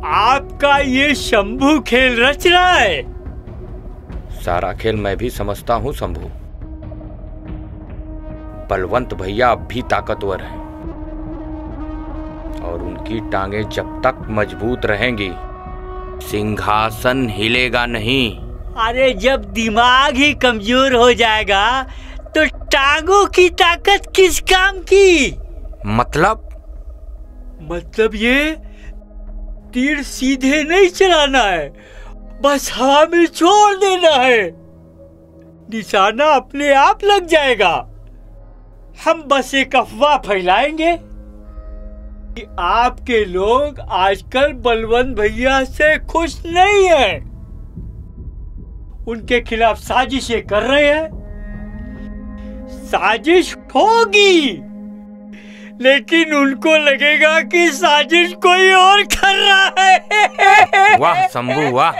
आपका ये शंभू खेल रच रहा है। सारा खेल मैं भी समझता हूँ शंभू। बलवंत भैया अब भी ताकतवर हैं और उनकी टांगे जब तक मजबूत रहेंगी सिंहासन हिलेगा नहीं। अरे जब दिमाग ही कमजोर हो जाएगा तो टांगों की ताकत किस काम की? मतलब ये तीर सीधे नहीं चलाना है, बस हवा में छोड़ देना है, निशाना अपने आप लग जाएगा। हम बस एक अफवाह फैलाएंगे कि आपके लोग आजकल बलवंत भैया से खुश नहीं हैं, उनके खिलाफ साजिशें कर रहे हैं। साजिश होगी, लेकिन उनको लगेगा कि साजिश कोई और कर रहा है। वाह शंभू वाह,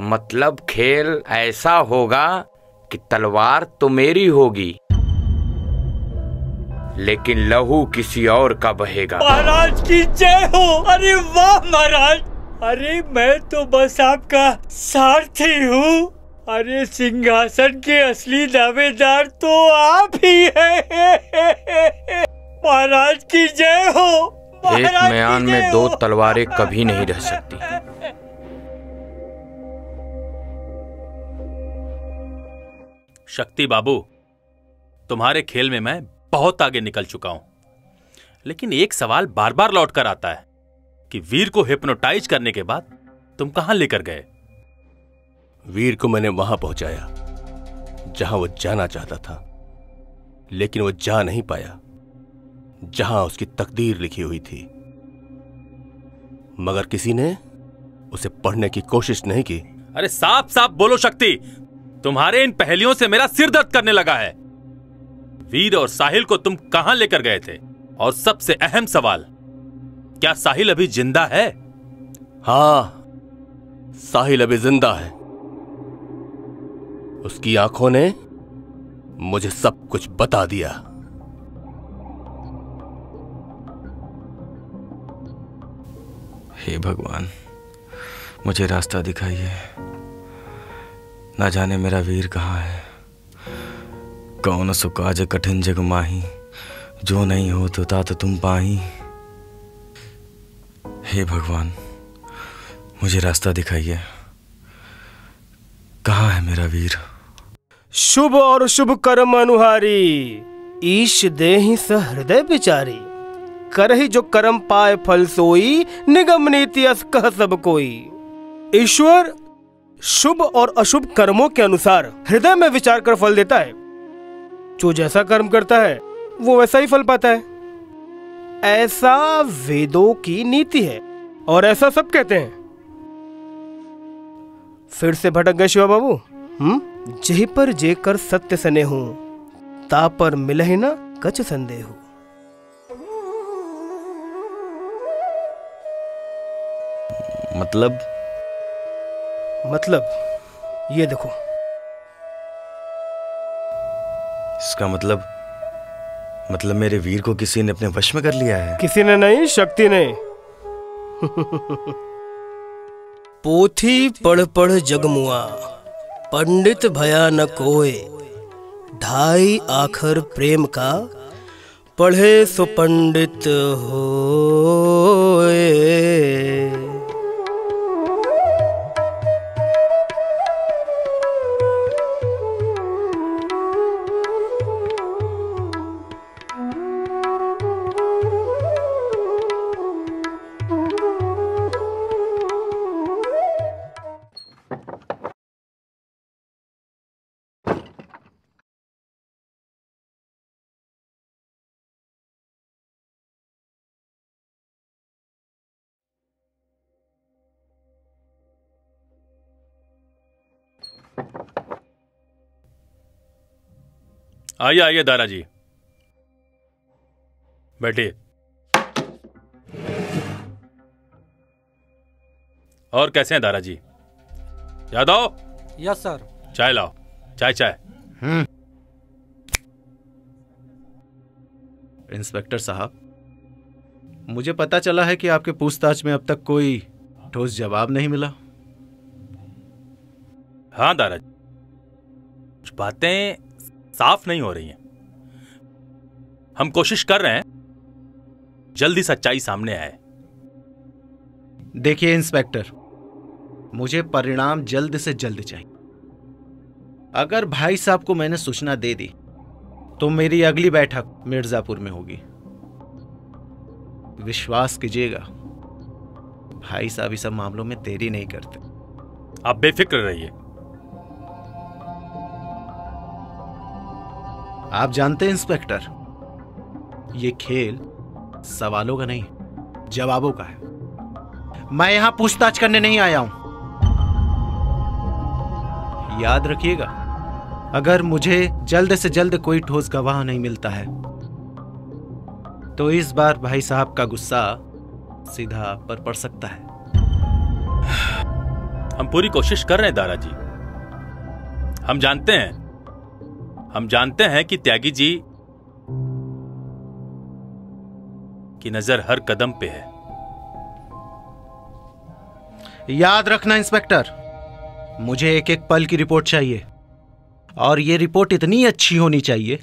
मतलब खेल ऐसा होगा कि तलवार तो मेरी होगी लेकिन लहू किसी और का बहेगा। महाराज की जय हो। अरे वाह महाराज, अरे मैं तो बस आपका सारथी हूँ। अरे सिंहासन के असली दावेदार तो आप ही हैं। महाराज की जय हो। एक म्यान में दो तलवारें कभी नहीं रह सकती। शक्ति बाबू, तुम्हारे खेल में मैं बहुत आगे निकल चुका हूं, लेकिन एक सवाल बार बार लौट कर आता है कि वीर को हिप्नोटाइज करने के बाद तुम कहां लेकर गए? वीर को मैंने वहां पहुंचाया जहां वो जाना चाहता था, लेकिन वो जा नहीं पाया जहां उसकी तकदीर लिखी हुई थी। मगर किसी ने उसे पढ़ने की कोशिश नहीं की। अरे साफ साफ बोलो शक्ति, तुम्हारे इन पहेलियों से मेरा सिर दर्द करने लगा है। वीर और साहिल को तुम कहां लेकर गए थे? और सबसे अहम सवाल, क्या साहिल अभी जिंदा है? हाँ, साहिल अभी जिंदा है। उसकी आंखों ने मुझे सब कुछ बता दिया। हे भगवान, मुझे रास्ता दिखाइए। ना जाने मेरा वीर कहाँ है। कौन सो काज कठिन जग माही, जो नहीं हो तो तात तुम पाही। हे भगवान, मुझे रास्ता दिखाइए। कहाँ है मेरा वीर? शुभ और शुभ कर्म अनुहारी, ईश देहि सहृदय विचारी। करहि जो कर्म पाए फल सोई, निगम नीति अस कह सब कोई। ईश्वर शुभ और अशुभ कर्मों के अनुसार हृदय में विचार कर फल देता है। जो जैसा कर्म करता है वो वैसा ही फल पाता है। ऐसा वेदों की नीति है और ऐसा सब कहते हैं। फिर से भटक गए शिवा बाबू। जेहि पर जे कर सत्य सने हूं, ता पर मिलहि न कछ संदेह। मतलब ये देखो। इसका मतलब मेरे वीर को किसी ने अपने वश में कर लिया है। किसी ने नहीं, शक्ति ने। पोथी पढ़ पढ़ जगमुआ, पंडित भया न कोय। ढाई आखर प्रेम का, पढ़े सो पंडित होए। आइए आइए दादाजी, बैठिए। और कैसे हैं दादाजी? यादव। Yes sir. चाय लाओ। चाय चाय। इंस्पेक्टर साहब, मुझे पता चला है कि आपके पूछताछ में अब तक कोई ठोस जवाब नहीं मिला। हाँ दादाजी, कुछ बातें साफ नहीं हो रही हैं। हम कोशिश कर रहे हैं जल्दी सच्चाई सामने आए। देखिए इंस्पेक्टर, मुझे परिणाम जल्द से जल्द चाहिए। अगर भाई साहब को मैंने सूचना दे दी तो मेरी अगली बैठक मिर्जापुर में होगी। विश्वास कीजिएगा, भाई साहब इस सब मामलों में देरी नहीं करते। आप बेफिक्र रहिए। आप जानते हैं इंस्पेक्टर, ये खेल सवालों का नहीं, जवाबों का है। मैं यहां पूछताछ करने नहीं आया हूं। याद रखिएगा, अगर मुझे जल्द से जल्द कोई ठोस गवाह नहीं मिलता है तो इस बार भाई साहब का गुस्सा सीधा आप पर पड़ सकता है। हम पूरी कोशिश कर रहे हैं दादाजी। हम जानते हैं कि त्यागी जी की नजर हर कदम पे है। याद रखना इंस्पेक्टर, मुझे एक एक पल की रिपोर्ट चाहिए, और ये रिपोर्ट इतनी अच्छी होनी चाहिए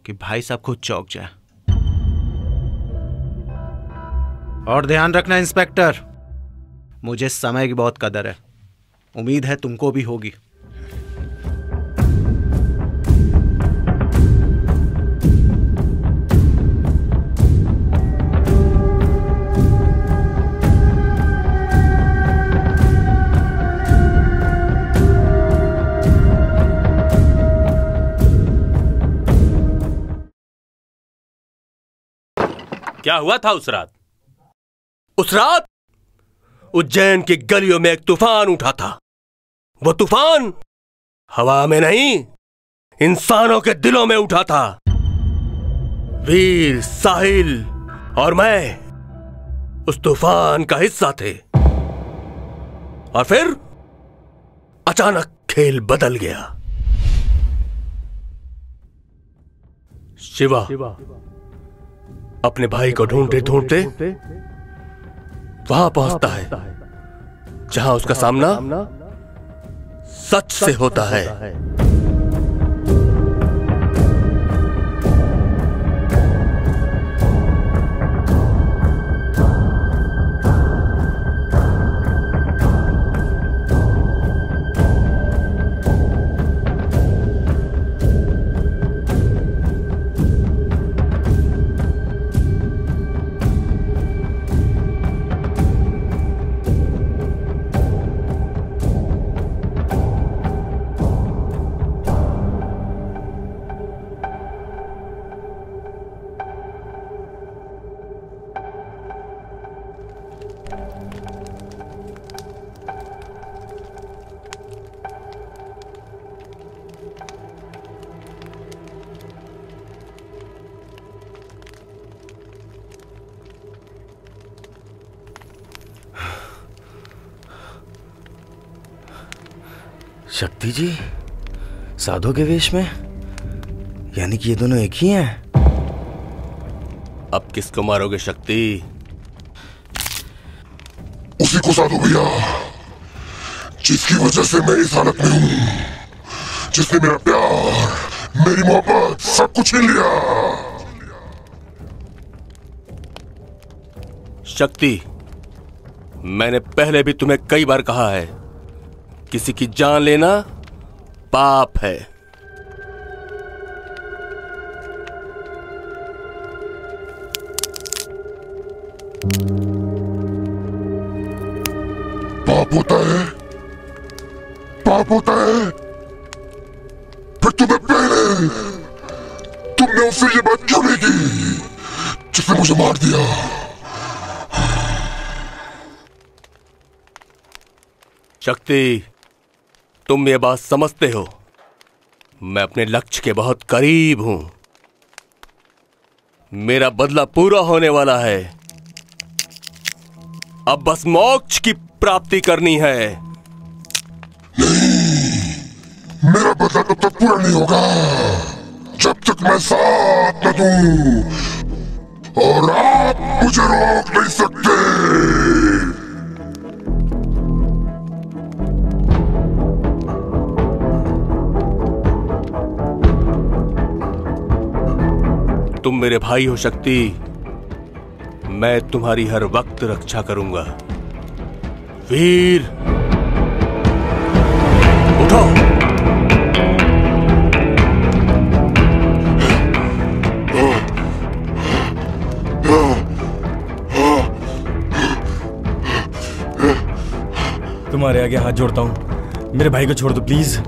कि भाई साहब खुद चौंक जाए। और ध्यान रखना इंस्पेक्टर, मुझे समय की बहुत कदर है, उम्मीद है तुमको भी होगी। क्या हुआ था उस रात? उस रात उज्जैन की गलियों में एक तूफान उठा था। वो तूफान हवा में नहीं, इंसानों के दिलों में उठा था। वीर, साहिल और मैं उस तूफान का हिस्सा थे। और फिर अचानक खेल बदल गया। शिवा अपने भाई को ढूंढते ढूंढते वहां पहुंचता है जहां उसका सामना सच से होता है। शक्ति जी साधु के वेश में, यानी कि ये दोनों एक ही हैं। अब किसको मारोगे शक्ति? उसी को साधु भैया, जिसकी वजह से मैं इस हालत में हूँ, जिसने मेरा प्यार, मेरी मोहब्बत सब कुछ छीन लिया। शक्ति, मैंने पहले भी तुम्हें कई बार कहा है, किसी की जान लेना पाप है। पाप होता है, पाप होता है। फिर तुम्हें पहले तुमने उससे ये बात क्यों नहीं की जिसने मुझे मार दिया? शक्ति, तुम ये बात समझते हो, मैं अपने लक्ष्य के बहुत करीब हूं। मेरा बदला पूरा होने वाला है। अब बस मोक्ष की प्राप्ति करनी है। नहीं, मेरा बदला तब तक पूरा नहीं होगा जब तक मैं साथ न दूं, और आप मुझे रोक नहीं सकते। तुम मेरे भाई हो शक्ति, मैं तुम्हारी हर वक्त रक्षा करूंगा। वीर, उठो। तुम्हारे आगे हाथ जोड़ता हूं, मेरे भाई को छोड़ दो प्लीज।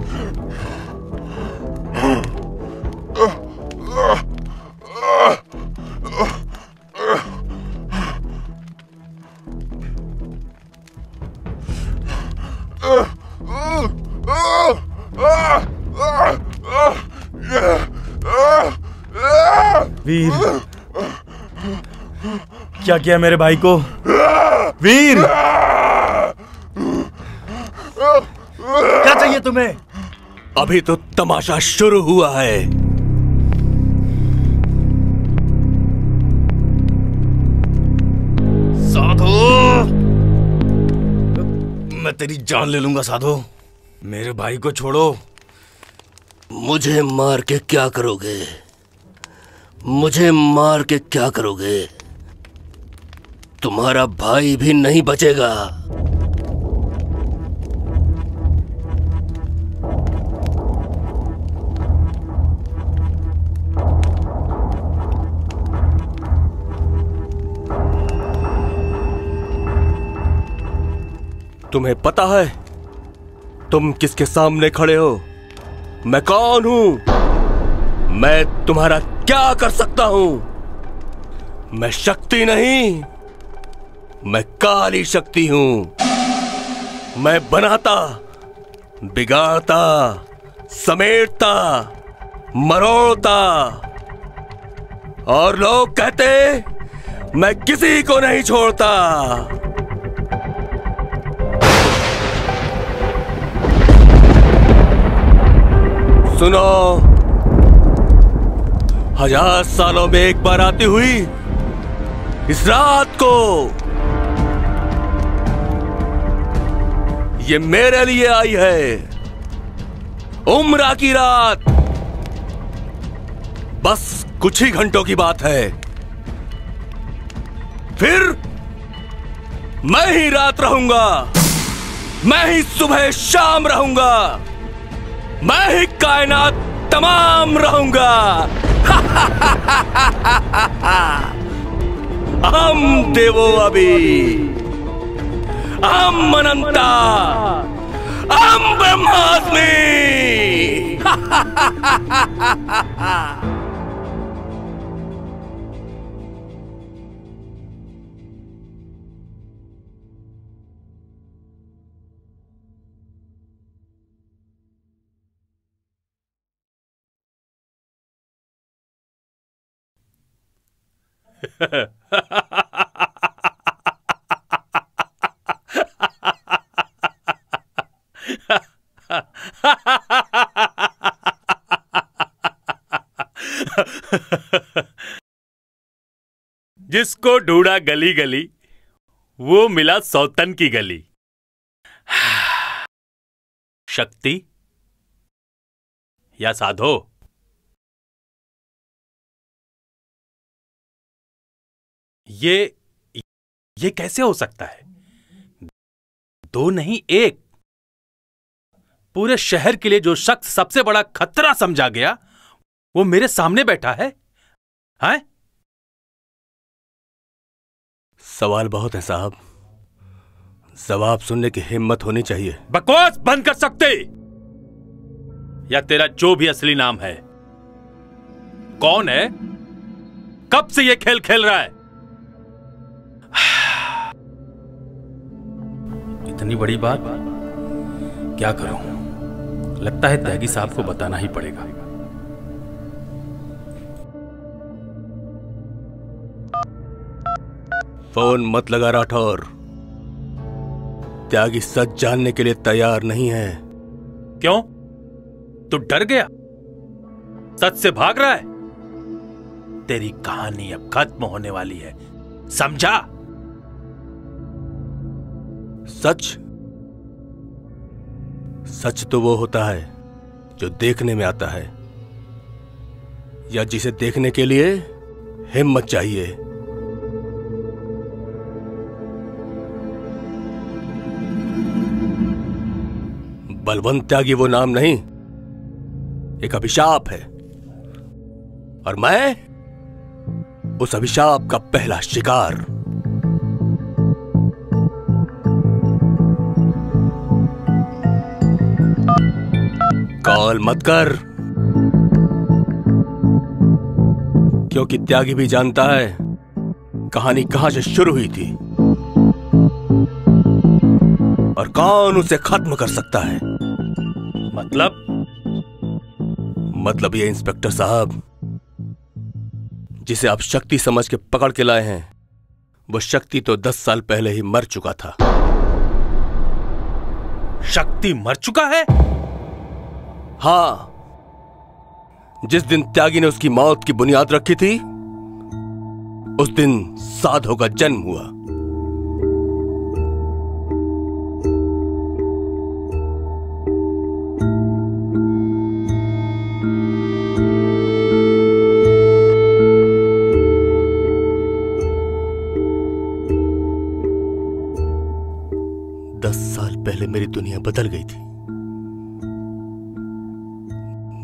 वीर, क्या किया मेरे भाई को? वीर, क्या चाहिए तुम्हें? अभी तो तमाशा शुरू हुआ है। साधु, मैं तेरी जान ले लूंगा साधु। मेरे भाई को छोड़ो। मुझे मार के क्या करोगे? मुझे मार के क्या करोगे? तुम्हारा भाई भी नहीं बचेगा। तुम्हें पता है तुम किसके सामने खड़े हो? मैं कौन हूं? मैं तुम्हारा क्या कर सकता हूं? मैं शक्ति नहीं, मैं काली शक्ति हूं। मैं बनाता, बिगाड़ता, समेटता, मरोड़ता, और लोग कहते मैं किसी को नहीं छोड़ता। सुनो, 1000 सालों में एक बार आती हुई इस रात को ये मेरे लिए आई है। उम्रा की रात, बस कुछ ही घंटों की बात है। फिर मैं ही रात रहूंगा, मैं ही सुबह शाम रहूंगा, मैं ही कायनात तमाम रहूंगा। हम देवो अभी, हम अनंता, हम ब्रह्मास्मि। जिसको ढूंढा गली गली, वो मिला सौतन की गली। शक्ति या साधो? ये कैसे हो सकता है? दो नहीं एक। पूरे शहर के लिए जो शख्स सबसे बड़ा खतरा समझा गया, वो मेरे सामने बैठा है। हैं? सवाल बहुत है साहब, जवाब सुनने की हिम्मत होनी चाहिए। बकवास बंद कर सकते? या तेरा जो भी असली नाम है, कौन है? कब से ये खेल खेल रहा है? इतनी बड़ी बात, क्या करूं? लगता है त्यागी साहब को बताना ही पड़ेगा। फोन मत लगा राठौर, त्यागी सच जानने के लिए तैयार नहीं है। क्यों? तू डर गया? सच से भाग रहा है? तेरी कहानी अब खत्म होने वाली है, समझा? सच? सच तो वो होता है जो देखने में आता है, या जिसे देखने के लिए हिम्मत चाहिए। बलवंत त्यागी वो नाम नहीं, एक अभिशाप है, और मैं उस अभिशाप का पहला शिकार। कॉल मत कर, क्योंकि त्यागी भी जानता है कहानी कहां से शुरू हुई थी और कौन उसे खत्म कर सकता है। मतलब ये इंस्पेक्टर साहब, जिसे आप शक्ति समझ के पकड़ के लाए हैं, वो शक्ति तो 10 साल पहले ही मर चुका था। शक्ति मर चुका है? हाँ, जिस दिन त्यागी ने उसकी मौत की बुनियाद रखी थी उस दिन साधो का जन्म हुआ। पहले मेरी दुनिया बदल गई थी।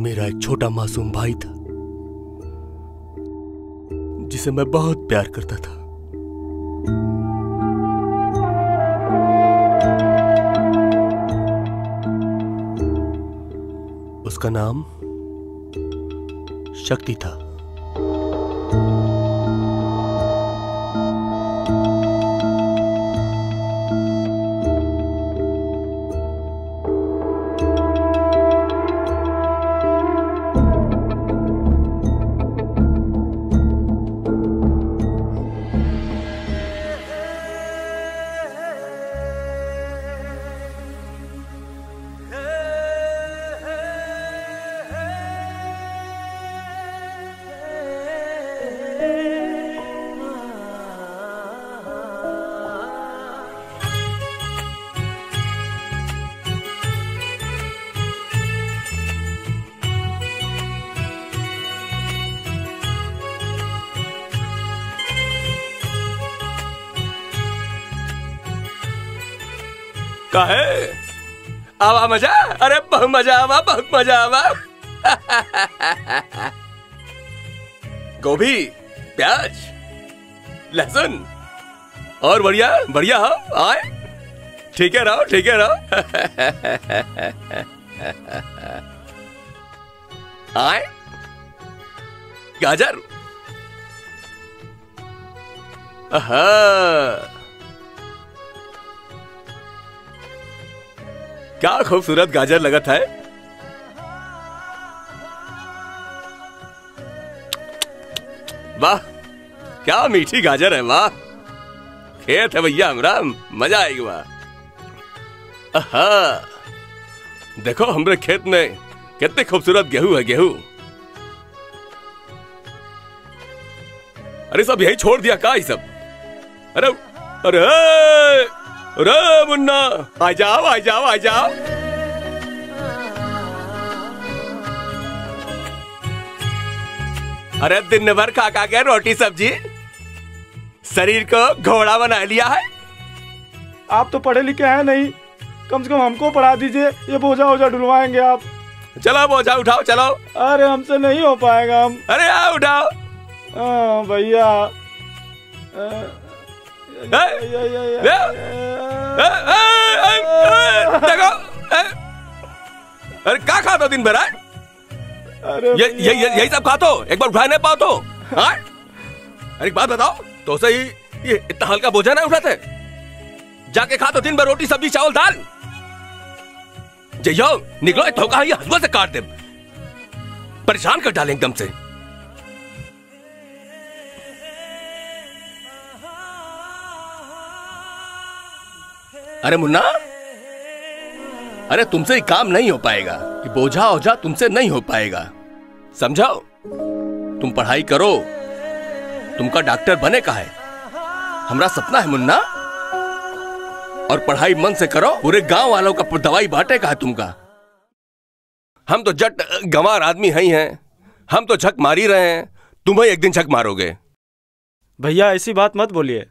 मेरा एक छोटा मासूम भाई था जिसे मैं बहुत प्यार करता था। उसका नाम शक्ति था। काहे आवा मजा? अरे बहुत मजा आवा, बहुत मजा आवा। गोभी, प्याज, लहसुन और बढ़िया बढ़िया हो। आए ठीक है रहो, ठीक है रहो। आए गाजर, क्या खूबसूरत गाजर लगत है। वाह क्या मीठी गाजर है, वाह। खेत है भैया हमरा, मजा आएगी। वाह देखो हमरे खेत में कितने खूबसूरत गेहूं है, गेहूं। अरे सब यही छोड़ दिया का ये सब? अरे अरे अरे मुन्ना आ जाओ, आ जाओ, आ जाओ। अरे दिन भर खा खा के रोटी सब्जी शरीर को घोड़ा बना लिया है। आप तो पढ़े लिखे हैं नहीं, कम से कम हमको पढ़ा दीजिए। ये बोझा ओझा ढुलवाएंगे आप। चलो बोझा उठाओ, चलो। अरे हमसे नहीं हो पाएगा हम। अरे आओ उठाओ। भैया देखो, अरे क्या खाता दिन भर? अरे यही सब खा तो एक बार उठा नहीं पाओ तो? अरे एक बात बताओ, तो सही ये इतना हल्का बोझा ना उठाते? जाके खा तो दिन भर रोटी सब्जी चावल दाल। जइयो निकलो, तो कहा ये हसुआ से काट दे, परेशान कर डालें एकदम से। अरे मुन्ना, अरे तुमसे ही काम नहीं हो पाएगा, कि बोझा ओझा तुमसे नहीं हो पाएगा, समझाओ। तुम पढ़ाई करो, तुमका डॉक्टर बने का है, हमारा सपना है मुन्ना। और पढ़ाई मन से करो, पूरे गांव वालों का दवाई बांटे का है तुमका। हम तो जट गंवार आदमी ही हैं, हम तो झक मार ही रहे हैं, तुम्हें एक दिन झक मारोगे। भैया ऐसी बात मत बोलिए,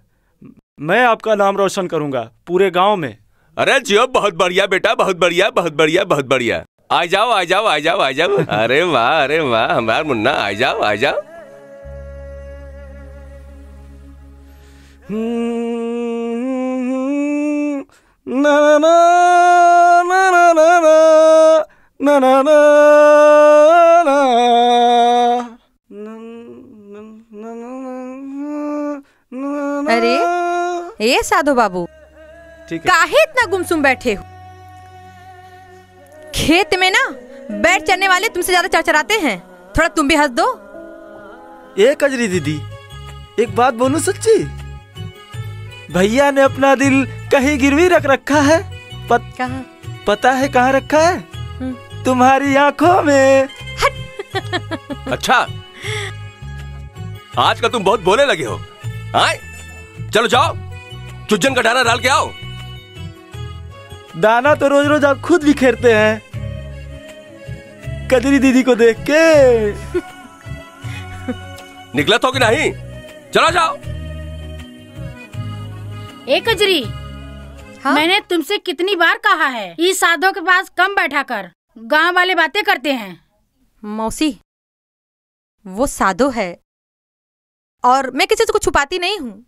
मैं आपका नाम रोशन करूंगा पूरे गांव में। अरे जियो, बहुत बढ़िया बेटा, बहुत बढ़िया, बहुत बढ़िया, बहुत बढ़िया। आ जाओ, आ जाओ, आ जाओ, आ जाओ। अरे वाह, अरे वाह हमारा मुन्ना, आ जाओ, आ जाओ। ना ना ना ना ना ना ना ना। अरे ये साधु बाबू, काहे इतना गुमसुम बैठे हो? खेत में ना बैठ चढ़ने वाले तुमसे ज्यादा चरचराते हैं, थोड़ा तुम भी हंस दो। ए कजरी दीदी, एक बात बोलूं सच्ची, भैया ने अपना दिल कहीं गिरवी रख रखा है। पता है कहाँ रखा है? तुम्हारी आंखों में। अच्छा, आज का तुम बहुत बोलने लगे हो। आए, चलो जाओ, चुज्जन का दाना डाल के आओ। दाना तो रोज रोज आप खुद बिखेरते हैं, कजरी दीदी को देख के। निकला तो कि नहीं? चलो जाओ। ए कजरी, हाँ? मैंने तुमसे कितनी बार कहा है इस साधो के पास कम बैठा कर, गांव वाले बातें करते हैं। मौसी, वो साधो है और मैं किसी से कुछ छुपाती नहीं हूँ,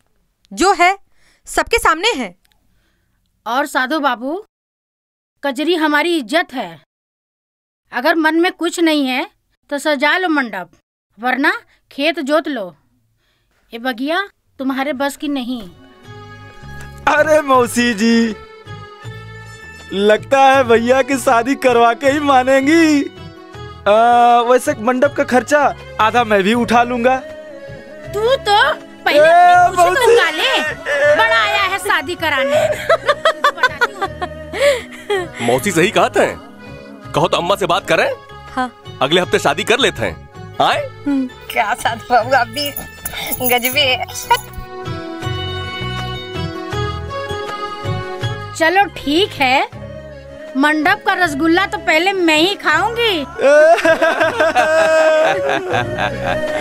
जो है सबके सामने है। और साधो बाबू, कजरी हमारी इज्जत है। अगर मन में कुछ नहीं है तो सजा लो मंडप, वरना खेत जोत लो। ये बगिया तुम्हारे बस की नहीं। अरे मौसी जी, लगता है भैया की शादी करवा के ही मानेंगी। वैसे मंडप का खर्चा आधा मैं भी उठा लूंगा। तू तो पहले उठा ले, बड़ा आया है शादी कराने। मौसी सही कहा था, कहो तो अम्मा से बात करें। हाँ। अगले हफ्ते शादी कर लेते हैं। आए? क्या साधु बाबू, आप भी गजबे है। चलो ठीक है, मंडप का रसगुल्ला तो पहले मैं ही खाऊंगी।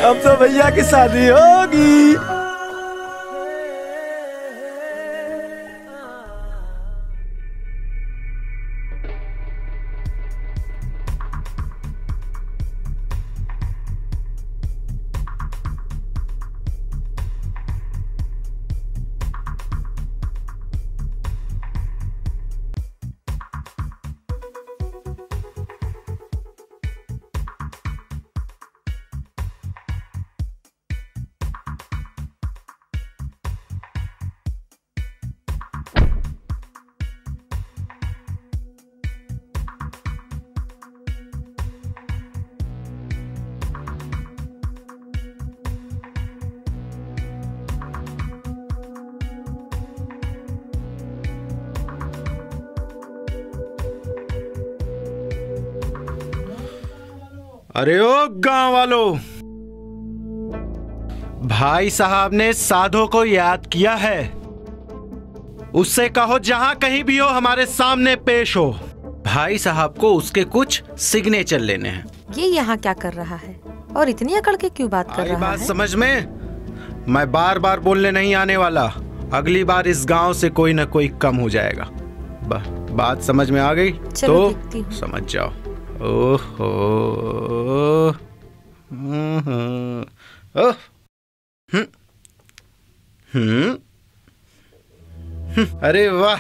अब तो भैया की शादी होगी। अरे ओ गांव वालों, भाई साहब ने साधो को याद किया है। उससे कहो जहां कहीं भी हो हमारे सामने पेश हो। भाई साहब को उसके कुछ सिग्नेचर लेने हैं। ये यहाँ क्या कर रहा है और इतनी अकड़ के क्यों बात कर रहा बात है? समझ में? मैं बार बार बोलने नहीं आने वाला। अगली बार इस गांव से कोई न कोई कम हो जाएगा। बात समझ में आ गई तो समझ जाओ। ओहो, अरे वाह,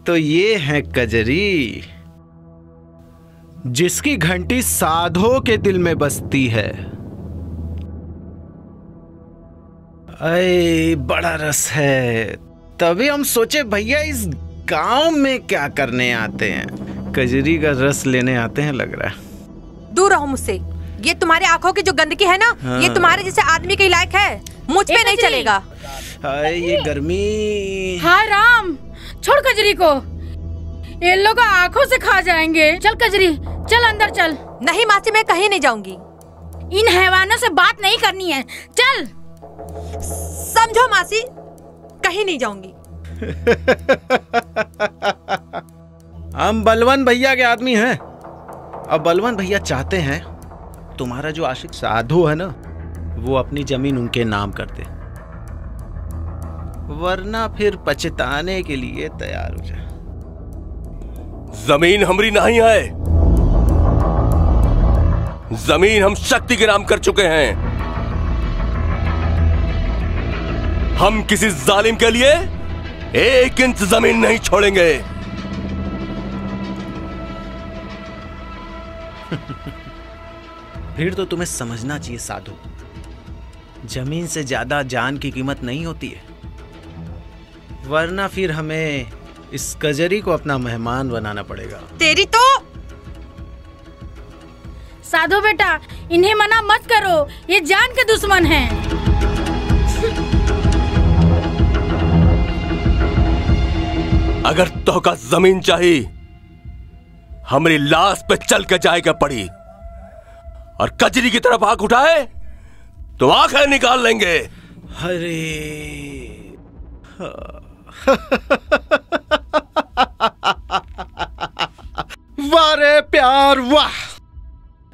तो ये है कजरी, जिसकी घंटी साधो के दिल में बसती है। अरे बड़ा रस है। तभी हम सोचे भैया इस गांव में क्या करने आते हैं। कजरी का रस लेने आते हैं लग रहा है। दूर रहो मुझसे। ये तुम्हारे आंखों की जो गंदगी है ना, हाँ। ये तुम्हारे जैसे आदमी के लायक है, मुझ पे नहीं चलेगा। हाय ये गर्मी। हाय राम, छोड़ कजरी को, ये लोग आंखों से खा जाएंगे। चल कजरी, चल अंदर चल। नहीं मासी, मैं कहीं नहीं जाऊंगी। इन हैवानों से बात नहीं करनी है, चल। समझो मासी, कहीं नहीं जाऊंगी। हम बलवन भैया के आदमी हैं। अब बलवन भैया चाहते हैं तुम्हारा जो आशिक साधु है ना, वो अपनी जमीन उनके नाम कर दे, वरना फिर पछताने के लिए तैयार हो जाए। जमीन हमारी नहीं है, जमीन हम शक्ति के नाम कर चुके हैं। हम किसी जालिम के लिए 1 इंच जमीन नहीं छोड़ेंगे। फिर तो तुम्हें समझना चाहिए साधु, जमीन से ज्यादा जान की कीमत नहीं होती है, वरना फिर हमें इस कजरी को अपना मेहमान बनाना पड़ेगा। तेरी तो साधु बेटा, इन्हें मना मत करो, ये जान के दुश्मन हैं। अगर तो का जमीन चाहिए हमारी लाश पे चल के जाएगा पड़ी और कजरी की तरफ आंख उठाए तो आंखें निकाल लेंगे। अरे वाह रे प्यार वाह,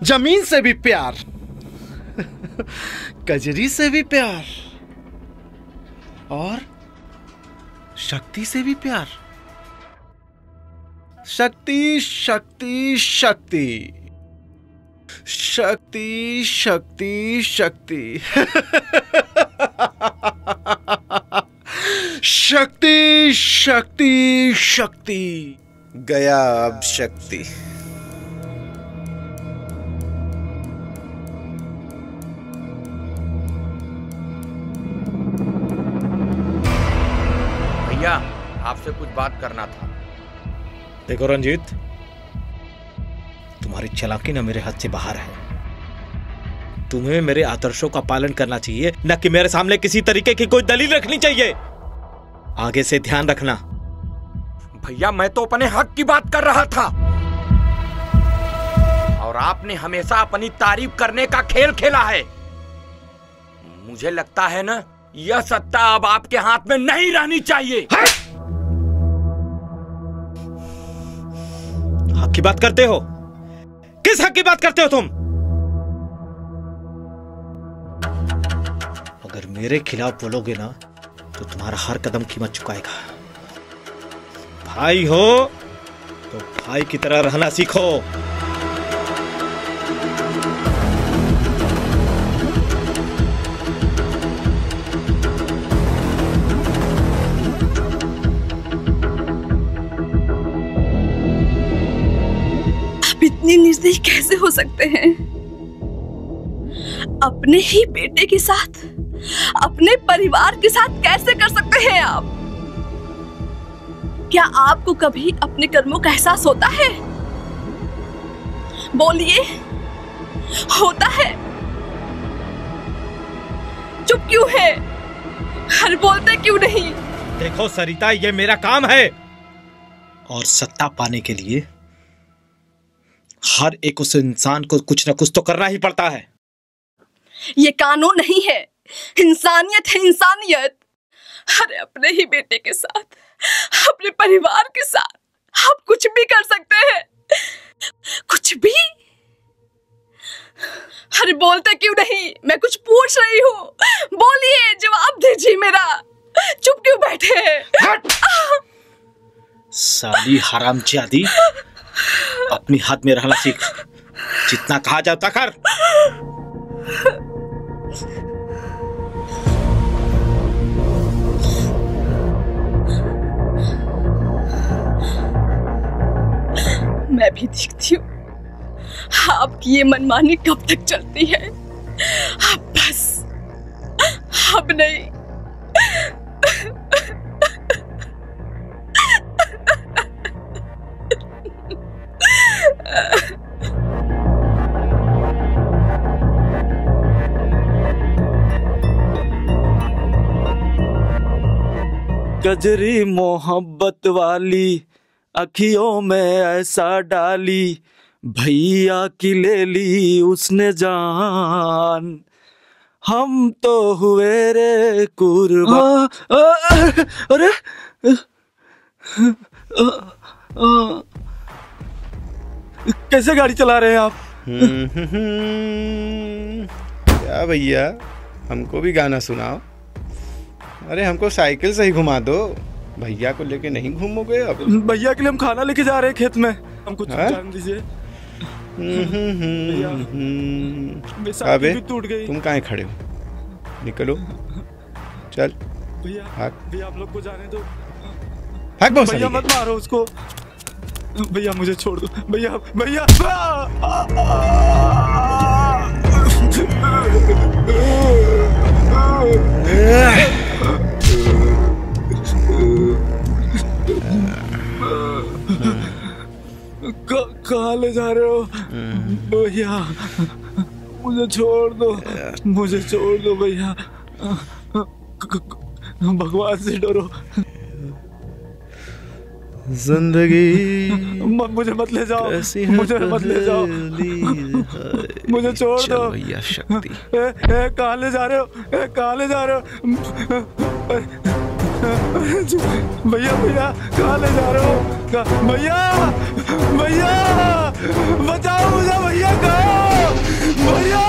जमीन से भी प्यार, कजरी से भी प्यार और शक्ति से भी प्यार। शक्ति शक्ति शक्ति शक्ति शक्ति शक्ति शक्ति शक्ति शक्ति गया अब शक्ति। भैया आपसे कुछ बात करना था। देखो रंजीत, तुम्हारी चालाकी ना मेरे हाथ से बाहर है। तुम्हें मेरे आदर्शों का पालन करना चाहिए, न कि मेरे सामने किसी तरीके की कोई दलील रखनी चाहिए। आगे से ध्यान रखना। भैया मैं तो अपने हक की बात कर रहा था और आपने हमेशा अपनी तारीफ करने का खेल खेला है। मुझे लगता है ना यह सत्ता अब आपके हाथ में नहीं रहनी चाहिए। हक की बात करते हो? किस हक की बात करते हो तुम? अगर मेरे खिलाफ बोलोगे ना तो तुम्हारा हर कदम कीमत चुकाएगा। भाई हो तो भाई की तरह रहना सीखो। आप इतनी निर्दयी कैसे हो सकते हैं? अपने ही बेटे के साथ, अपने परिवार के साथ कैसे कर सकते हैं आप? क्या आपको कभी अपने कर्मों का एहसास होता है? बोलिए, होता है? चुप क्यों है? हर बोलते क्यों नहीं? देखो सरिता, ये मेरा काम है और सत्ता पाने के लिए हर एक उस इंसान को कुछ न कुछ तो करना ही पड़ता है। ये कानून नहीं है, इंसानियत है, इंसानियत। अरे अपने ही बेटे के साथ, अपने परिवार के साथ आप कुछ भी कर सकते हैं, कुछ भी। अरे बोलते क्यों नहीं? मैं कुछ पूछ रही हूँ, बोलिए, जवाब दीजिए मेरा। चुप क्यों बैठे हैं? साली हरामजादी, अपनी हाथ में रहना सीख। जितना कहा जाता कर। मैं भी देखती हूँ आपकी ये मनमानी कब तक चलती है। अब बस, अब नहीं। गजरी मोहब्बत वाली अखियों में ऐसा डाली, भैया की ले ली उसने जान, हम तो हुए रे कुर्बान। अरे कैसे गाड़ी चला रहे हैं आप? क्या भैया, हमको भी गाना सुनाओ। अरे हमको साइकिल से ही घुमा दो, भैया को लेके नहीं घूमोगे? अब भैया के लिए हम खाना लेके जा रहे हैं खेत में, हमको जान दीजिए। अबे टूट गई। तुम कहाँ खड़े हो? निकलो, चल भैया। भैया आप लोग को जाने दो। भैया मत मारो उसको। भैया मुझे छोड़ दो। भैया भैया कहाँ ले जा रहे हो? भैया मुझे छोड़ दो, मुझे छोड़ दो भैया। भगवान से डरो। जिंदगी मुझे मत ले जाओ, मुझे मत ले जाओ, मुझे छोड़ दो भैया शक्ति। कहाँ ले जा रहे हो? कहाँ ले जा रहे हो? भैया भैया कहाँ ले जा रहे हो? भैया भैया बचाओ मुझे भैया, कहाँ भैया?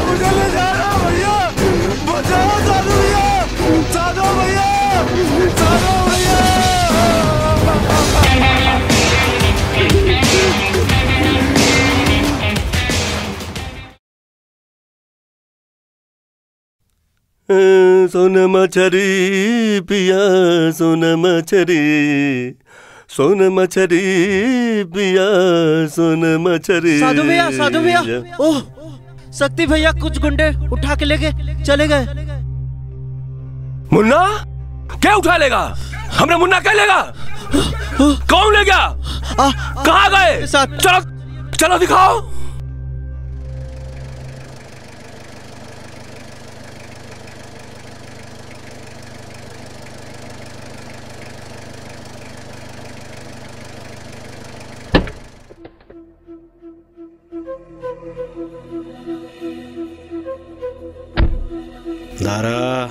मुझे ले जा रहा भैया, बचाओ साधु भैया, साधु भैया, साधु भैया। सोना मछरी पिया, सोना मछरी, सोना मछरी पिया, सोना मछरी। साधु भैया, ओह शक्ति भैया कुछ गुंडे उठा के लेके चले गए। मुन्ना क्या उठा लेगा? हमने मुन्ना क्या लेगा? कौन ले गया? कहाँ गए? चलो चलो दिखाओ। दारा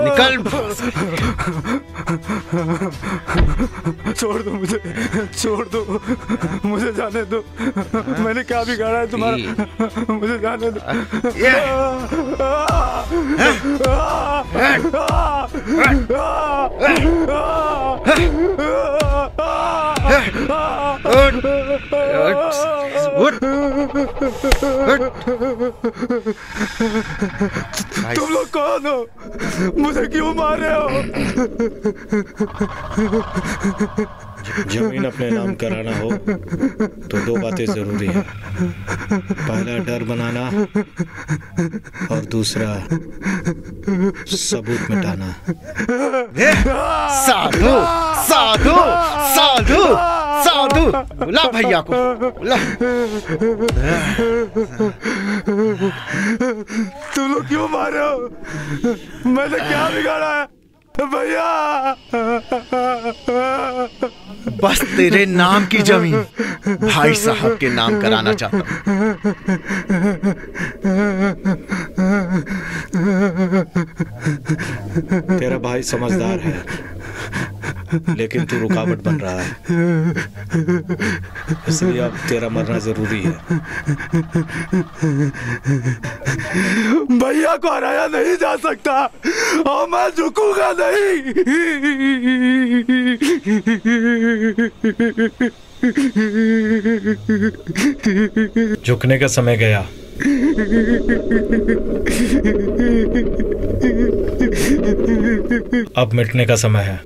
निकल। छोड़ दो मुझे, छोड़ दो मुझे, जाने दो। मैंने क्या बिगाड़ा है तुम्हारा? मुझे जाने दो। तुम लोग कौन हो? मुझे क्यों मार रहे हो? जमीन अपने नाम कराना हो तो दो बातें जरूरी है। पहला डर बनाना और दूसरा सबूत मिटाना। साधु साधु साधु साधु, बुला भैया को, बुला। तुम लोग क्यों मार रहे हो? मैंने क्या बिगाड़ा है भैया? बस तेरे नाम की जमीन भाई साहब के नाम कराना चाहता हूँ। तेरा भाई समझदार है, लेकिन तू रुकावट बन रहा है, इसलिए अब तेरा मरना जरूरी है। भैया को हराया नहीं जा सकता और मैं झुकूंगा नहीं। झुकने का समय गया। अब मिटने का समय है।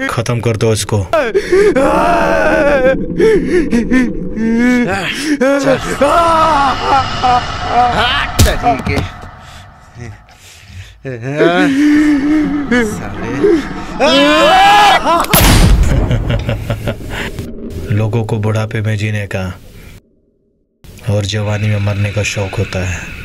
खत्म कर दो इसको। लोगों को बुढ़ापे में जीने का और जवानी में मरने का शौक होता है।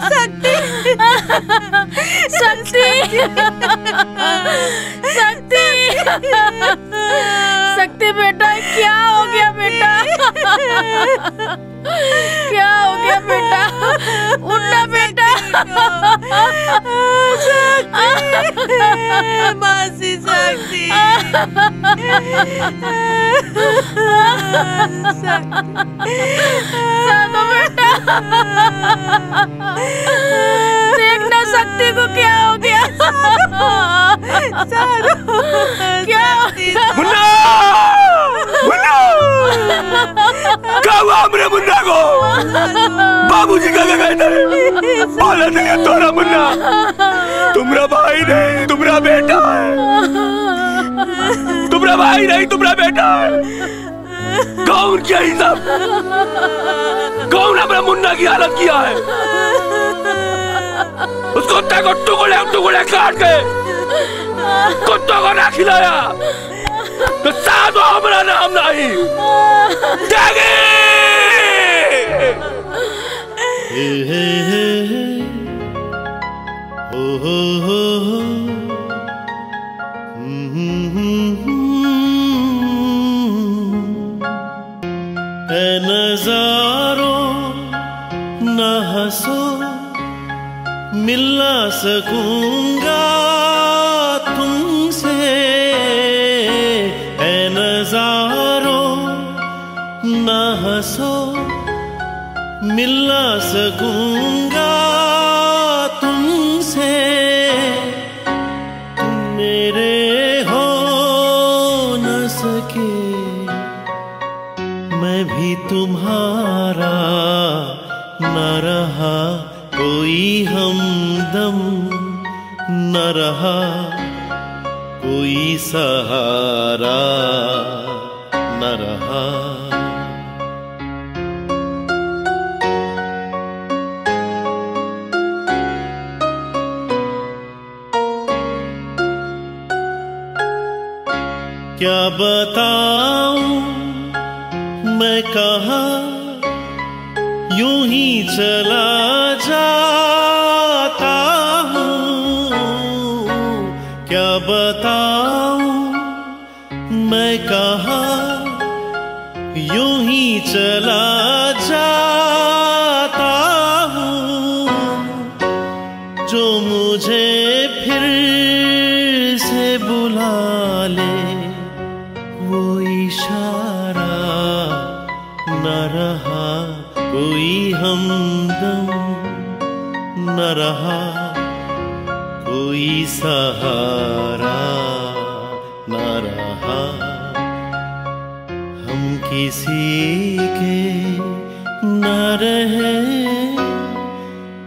शक्ति शक्ति शक्ति शक्ति बेटा, क्या हो गया बेटा? क्या हो गया बेटा? उठना बेटा। मासी शक्ति साधु बेटा, देखना शक्ति को क्या हो गया। क्या हो गया? क्या हुआ हमरे मुन्ना को? बाबूजी कहाँ गए थे? बोला नहीं है तोरा मुन्ना, तुम्हारा भाई नहीं तुम्हारा बेटा है, तुम्हारा भाई नहीं तुम्हारा बेटा है। कौन किया ये सब? कौन अपने मुन्ना की हालत किया है? उस कुत्ते को टुकड़े टुकड़े काट के कुत्तों को ना खिलाया तो साधो हमारा नाम नहीं। त्यागी! नजारों न हंसो, मिल ना सकूंगा तुमसे। ऐ नजारों न हंसो, मिल ना सकूंगा तुमसे। तुम मेरे हो न सके, मैं भी तुम्हारा न रहा कोई हमदम, न रहा कोई सहारा, न रहा। क्या बताऊं मैं कहाँ यूं ही चला जाता हूँ। क्या बताऊं मैं कहाँ यूं ही चला जाता हूँ। जो मुझे फिर से बुला ले वो इशारा, न रहा कोई हमदम, न रहा कोई सहारा, न रहा। हम किसी के न रहे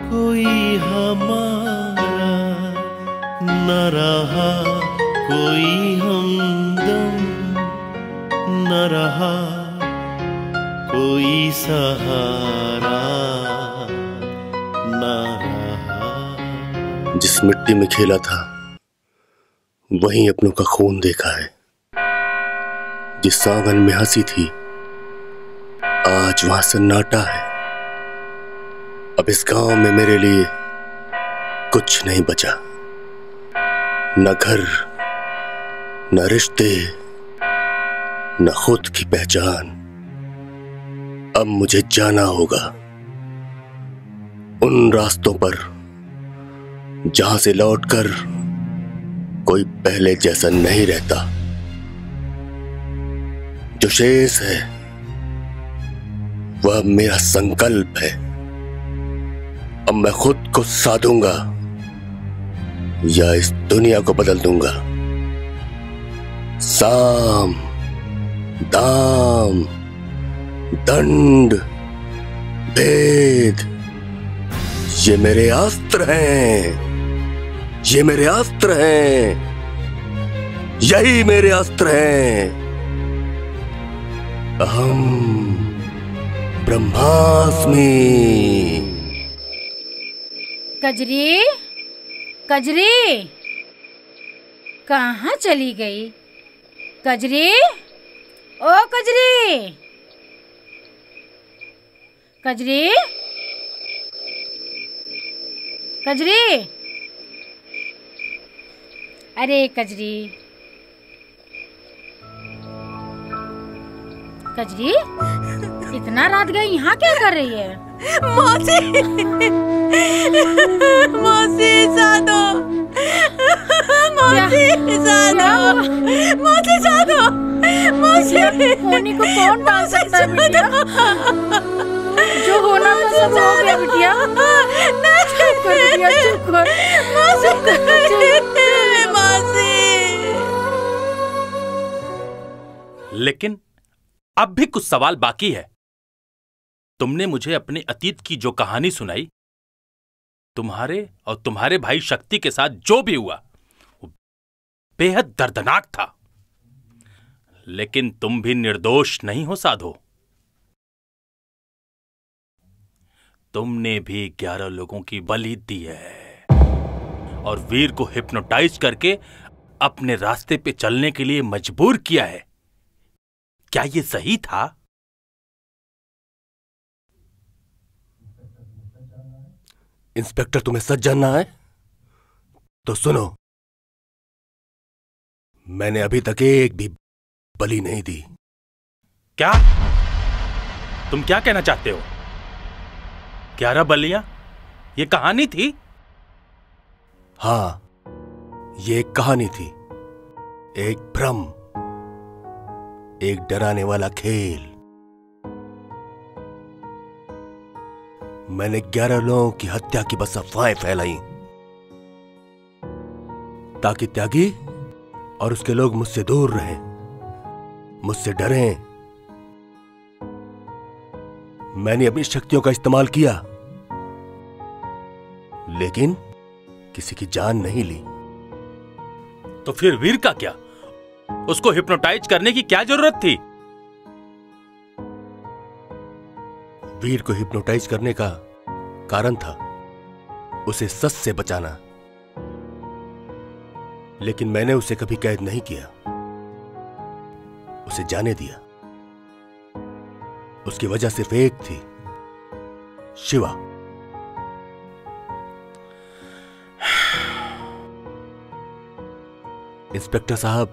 कोई हमारा, न रहा कोई हमदम, न रहा कोई सहारा, न रहा। जिस मिट्टी में खेला था वहीं अपनों का खून देखा है। जिस आंगन में हंसी थी आज वहां सन्नाटा है। अब इस गांव में मेरे लिए कुछ नहीं बचा, न घर, न रिश्ते, न खुद की पहचान। अब मुझे जाना होगा उन रास्तों पर जहां से लौटकर कोई पहले जैसा नहीं रहता। जो शेष है वह मेरा संकल्प है। अब मैं खुद को साधूंगा या इस दुनिया को बदल दूंगा। साम दाम दंड भेद ये मेरे अस्त्र हैं, ये मेरे अस्त्र हैं, यही मेरे अस्त्र हैं। अहम ब्रह्मास्मि। कजरी, कजरी कहाँ चली गई? कजरी, ओ कजरी, कजरी, कजरी, अरे कजरी, कजरी, इतना रात गई यहाँ क्या कर रही है? मौसी, मौसी साधो, मौसी साधो, मौसी साधो, मौसी। होनी को कौन डाल सकता है बिटिया? जो होना था सब हो गया बिटिया। चुप कर बिटिया, चुप कर। मौसी। लेकिन अब भी कुछ सवाल बाकी है। तुमने मुझे अपने अतीत की जो कहानी सुनाई, तुम्हारे और तुम्हारे भाई शक्ति के साथ जो भी हुआ वो बेहद दर्दनाक था। लेकिन तुम भी निर्दोष नहीं हो साधो। तुमने भी 11 लोगों की बलि दी है और वीर को हिप्नोटाइज करके अपने रास्ते पे चलने के लिए मजबूर किया है। क्या ये सही था? इंस्पेक्टर, तुम्हें सच जानना है तो सुनो, मैंने अभी तक एक भी बलि नहीं दी। क्या? तुम क्या कहना चाहते हो? 11 बलियां? ये कहानी थी? हाँ, ये एक कहानी थी, एक भ्रम, एक डराने वाला खेल। मैंने 11 लोगों की हत्या की बस अफवाहें फैलाई ताकि त्यागी और उसके लोग मुझसे दूर रहें, मुझसे डरें। मैंने अपनी शक्तियों का इस्तेमाल किया, लेकिन किसी की जान नहीं ली। तो फिर वीर का क्या? उसको हिप्नोटाइज करने की क्या जरूरत थी? वीर को हिप्नोटाइज करने का कारण था उसे सच से बचाना, लेकिन मैंने उसे कभी कैद नहीं किया, उसे जाने दिया। उसकी वजह सिर्फ एक थी, शिवा। इंस्पेक्टर साहब,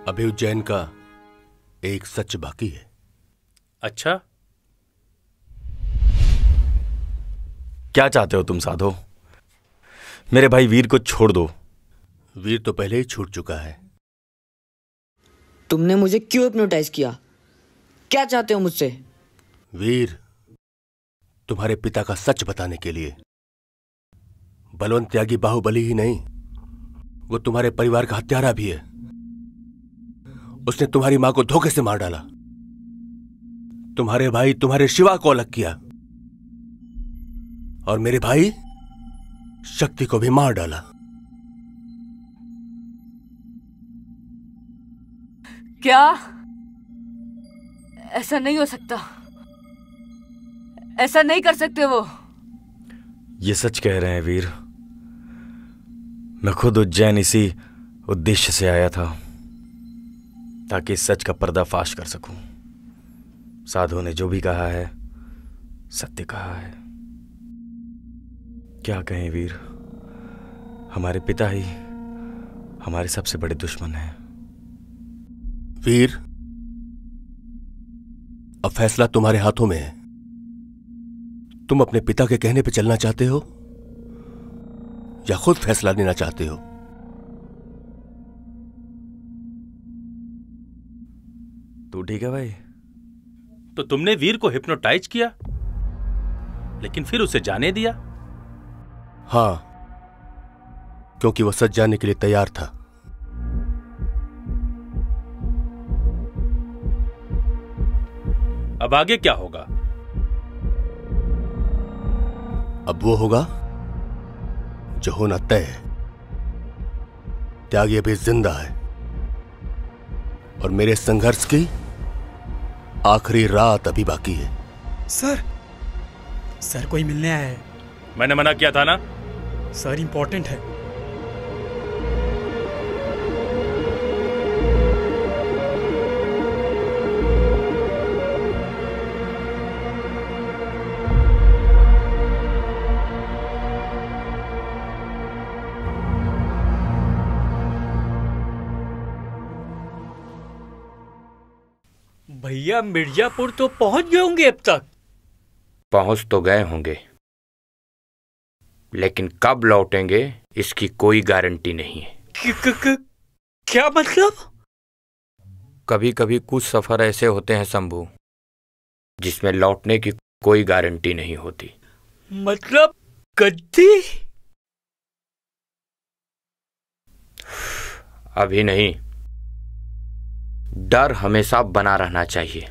अभी उज्जैन का एक सच बाकी है। अच्छा, क्या चाहते हो तुम साधो? मेरे भाई वीर को छोड़ दो। वीर तो पहले ही छूट चुका है। तुमने मुझे क्यों हिप्नोटाइज किया? क्या चाहते हो मुझसे? वीर, तुम्हारे पिता का सच बताने के लिए। बलवंत त्यागी बाहुबली ही नहीं, वो तुम्हारे परिवार का हत्यारा भी है। उसने तुम्हारी मां को धोखे से मार डाला, तुम्हारे भाई तुम्हारे शिवा को अलग किया और मेरे भाई शक्ति को भी मार डाला। क्या? ऐसा नहीं हो सकता, ऐसा नहीं कर सकते वो। ये सच कह रहे हैं वीर। मैं खुद उज्जैन इसी उद्देश्य से आया था ताकि इस सच का पर्दाफाश कर सकूं। साधु ने जो भी कहा है सत्य कहा है। क्या कहें वीर, हमारे पिता ही हमारे सबसे बड़े दुश्मन हैं। वीर, अब फैसला तुम्हारे हाथों में है। तुम अपने पिता के कहने पे चलना चाहते हो या खुद फैसला लेना चाहते हो? तू ठीक है भाई? तो तुमने वीर को हिप्नोटाइज किया लेकिन फिर उसे जाने दिया? हां, क्योंकि वह सच जानने के लिए तैयार था। अब आगे क्या होगा? अब वो होगा जो होना तय है। त्यागी अभी जिंदा है और मेरे संघर्ष की आखिरी रात अभी बाकी है। सर कोई मिलने आया है। मैंने मना किया था ना? सर इंपॉर्टेंट है। भैया मिर्जापुर तो पहुंच गए होंगे अब तक। पहुंच तो गए होंगे, लेकिन कब लौटेंगे इसकी कोई गारंटी नहीं है। क्या मतलब? कभी कभी कुछ सफर ऐसे होते हैं शंभू जिसमें लौटने की कोई गारंटी नहीं होती। मतलब गद्दी? अभी नहीं, डर हमेशा बना रहना चाहिए,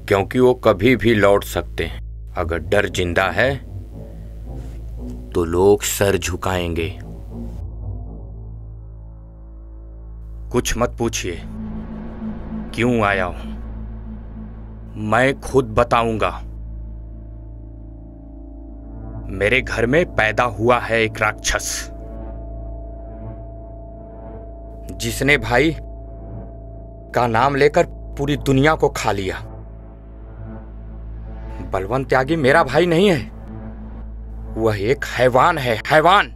क्योंकि वो कभी भी लौट सकते हैं। अगर डर जिंदा है तो लोग सर झुकाएंगे। कुछ मत पूछिए क्यों आया हूं, मैं खुद बताऊंगा। मेरे घर में पैदा हुआ है एक राक्षस, जिसने भाई का नाम लेकर पूरी दुनिया को खा लिया। बलवंत त्यागी मेरा भाई नहीं है, वह एक हैवान है, हैवान,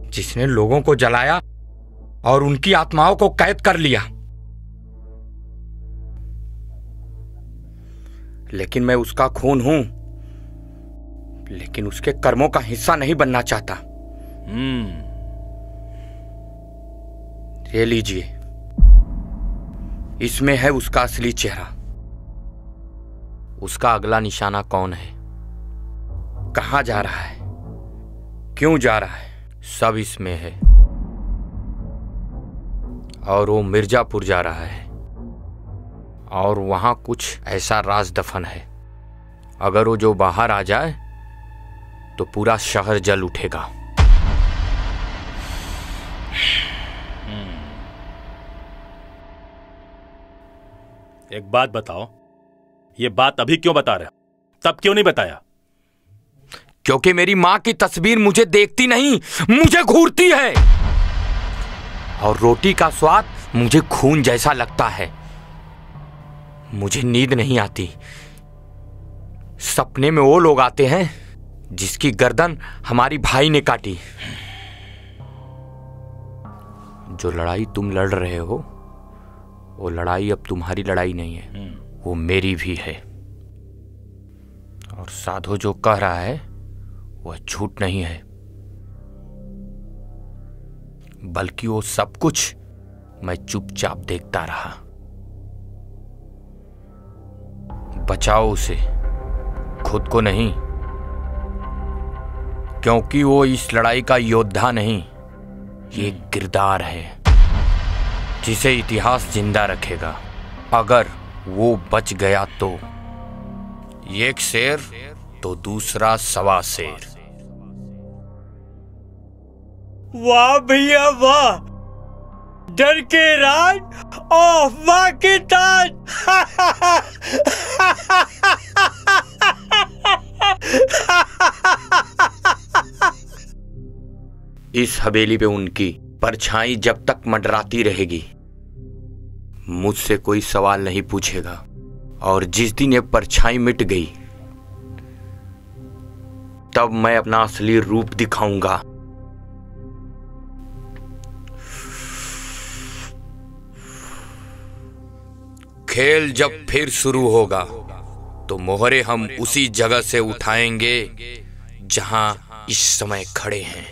जिसने लोगों को जलाया और उनकी आत्माओं को कैद कर लिया। लेकिन मैं उसका खून हूं, लेकिन उसके कर्मों का हिस्सा नहीं बनना चाहता। ये लीजिए, इसमें है उसका असली चेहरा। उसका अगला निशाना कौन है, कहां जा रहा है, क्यों जा रहा है, सब इसमें है। और वो मिर्जापुर जा रहा है और वहां कुछ ऐसा राज दफन है, अगर वो जो बाहर आ जाए तो पूरा शहर जल उठेगा। एक बात बताओ, ये बात अभी क्यों बता रहे हो, तब क्यों नहीं बताया? क्योंकि मेरी मां की तस्वीर मुझे देखती नहीं, मुझे घूरती है, और रोटी का स्वाद मुझे खून जैसा लगता है। मुझे नींद नहीं आती, सपने में वो लोग आते हैं जिसकी गर्दन हमारी भाई ने काटी। जो लड़ाई तुम लड़ रहे हो, वो लड़ाई अब तुम्हारी लड़ाई नहीं है, वो मेरी भी है। और साधु जो कह रहा है वह झूठ नहीं है, बल्कि वो सब कुछ मैं चुपचाप देखता रहा। बचाओ उसे, खुद को नहीं, क्योंकि वो इस लड़ाई का योद्धा नहीं, ये किरदार है जिसे इतिहास जिंदा रखेगा। अगर वो बच गया तो एक शेर तो दूसरा सवा शेर। वाह भैया वाह, डर के राज और मां के ताज। इस हवेली पे उनकी परछाई जब तक मंडराती रहेगी, मुझसे कोई सवाल नहीं पूछेगा। और जिस दिन ये परछाई मिट गई, तब मैं अपना असली रूप दिखाऊंगा। खेल जब फिर शुरू होगा तो मोहरे हम उसी जगह से उठाएंगे जहां इस समय खड़े हैं।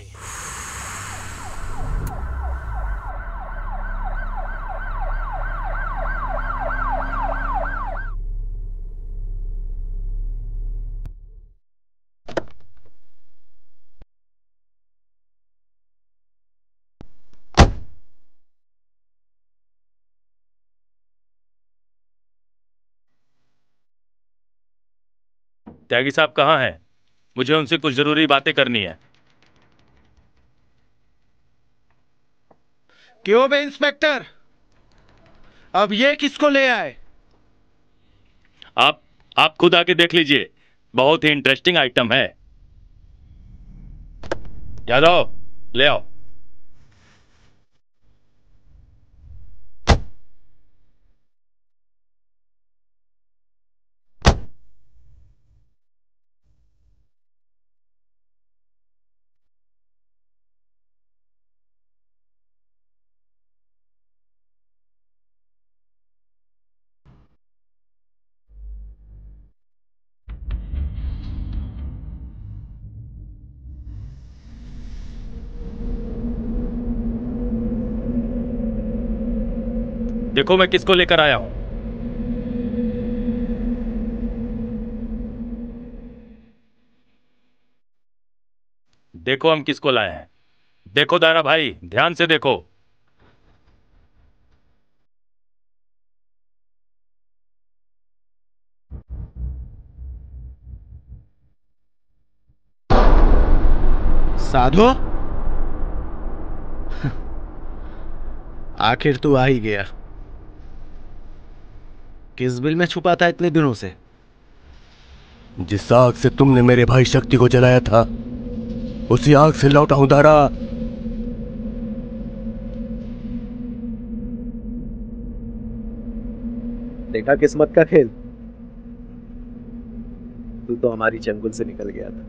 त्यागी साहब कहाँ हैं? मुझे उनसे कुछ जरूरी बातें करनी है। क्यों बे इंस्पेक्टर, अब ये किसको ले आए? आप खुद आके देख लीजिए, बहुत ही इंटरेस्टिंग आइटम है। यादव ले आओ। देखो मैं किसको लेकर आया हूं। देखो हम किसको लाए हैं। देखो दारा भाई, ध्यान से देखो। साधु, आखिर तू आ ही गया। किस बिल में छुपा था इतने दिनों से? जिस आग से तुमने मेरे भाई शक्ति को जलाया था, उसी आग से लौटा हूं दारा। देखा किस्मत का खेल। तू तो हमारी चंगुल से निकल गया था,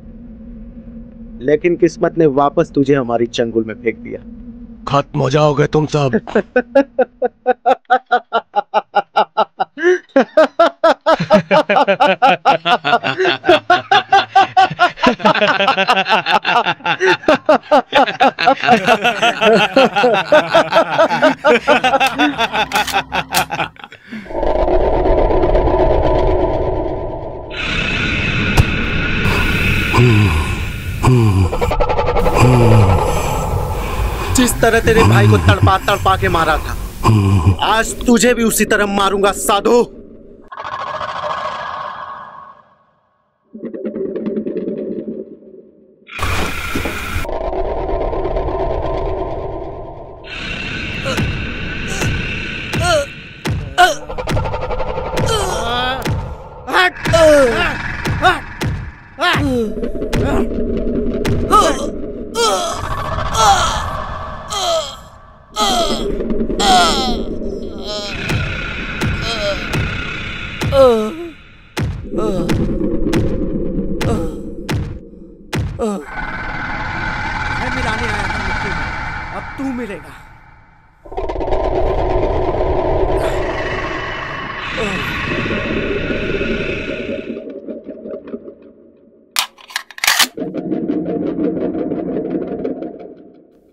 लेकिन किस्मत ने वापस तुझे हमारी चंगुल में फेंक दिया। खत्म हो जाओगे तुम सब। जिस तरह तेरे भाई को तड़पा तड़पा के मारा था, आज तुझे भी उसी तरह मारूंगा साधु। मैं मिलाने आया था मिट्टी में, अब तू मिलेगा।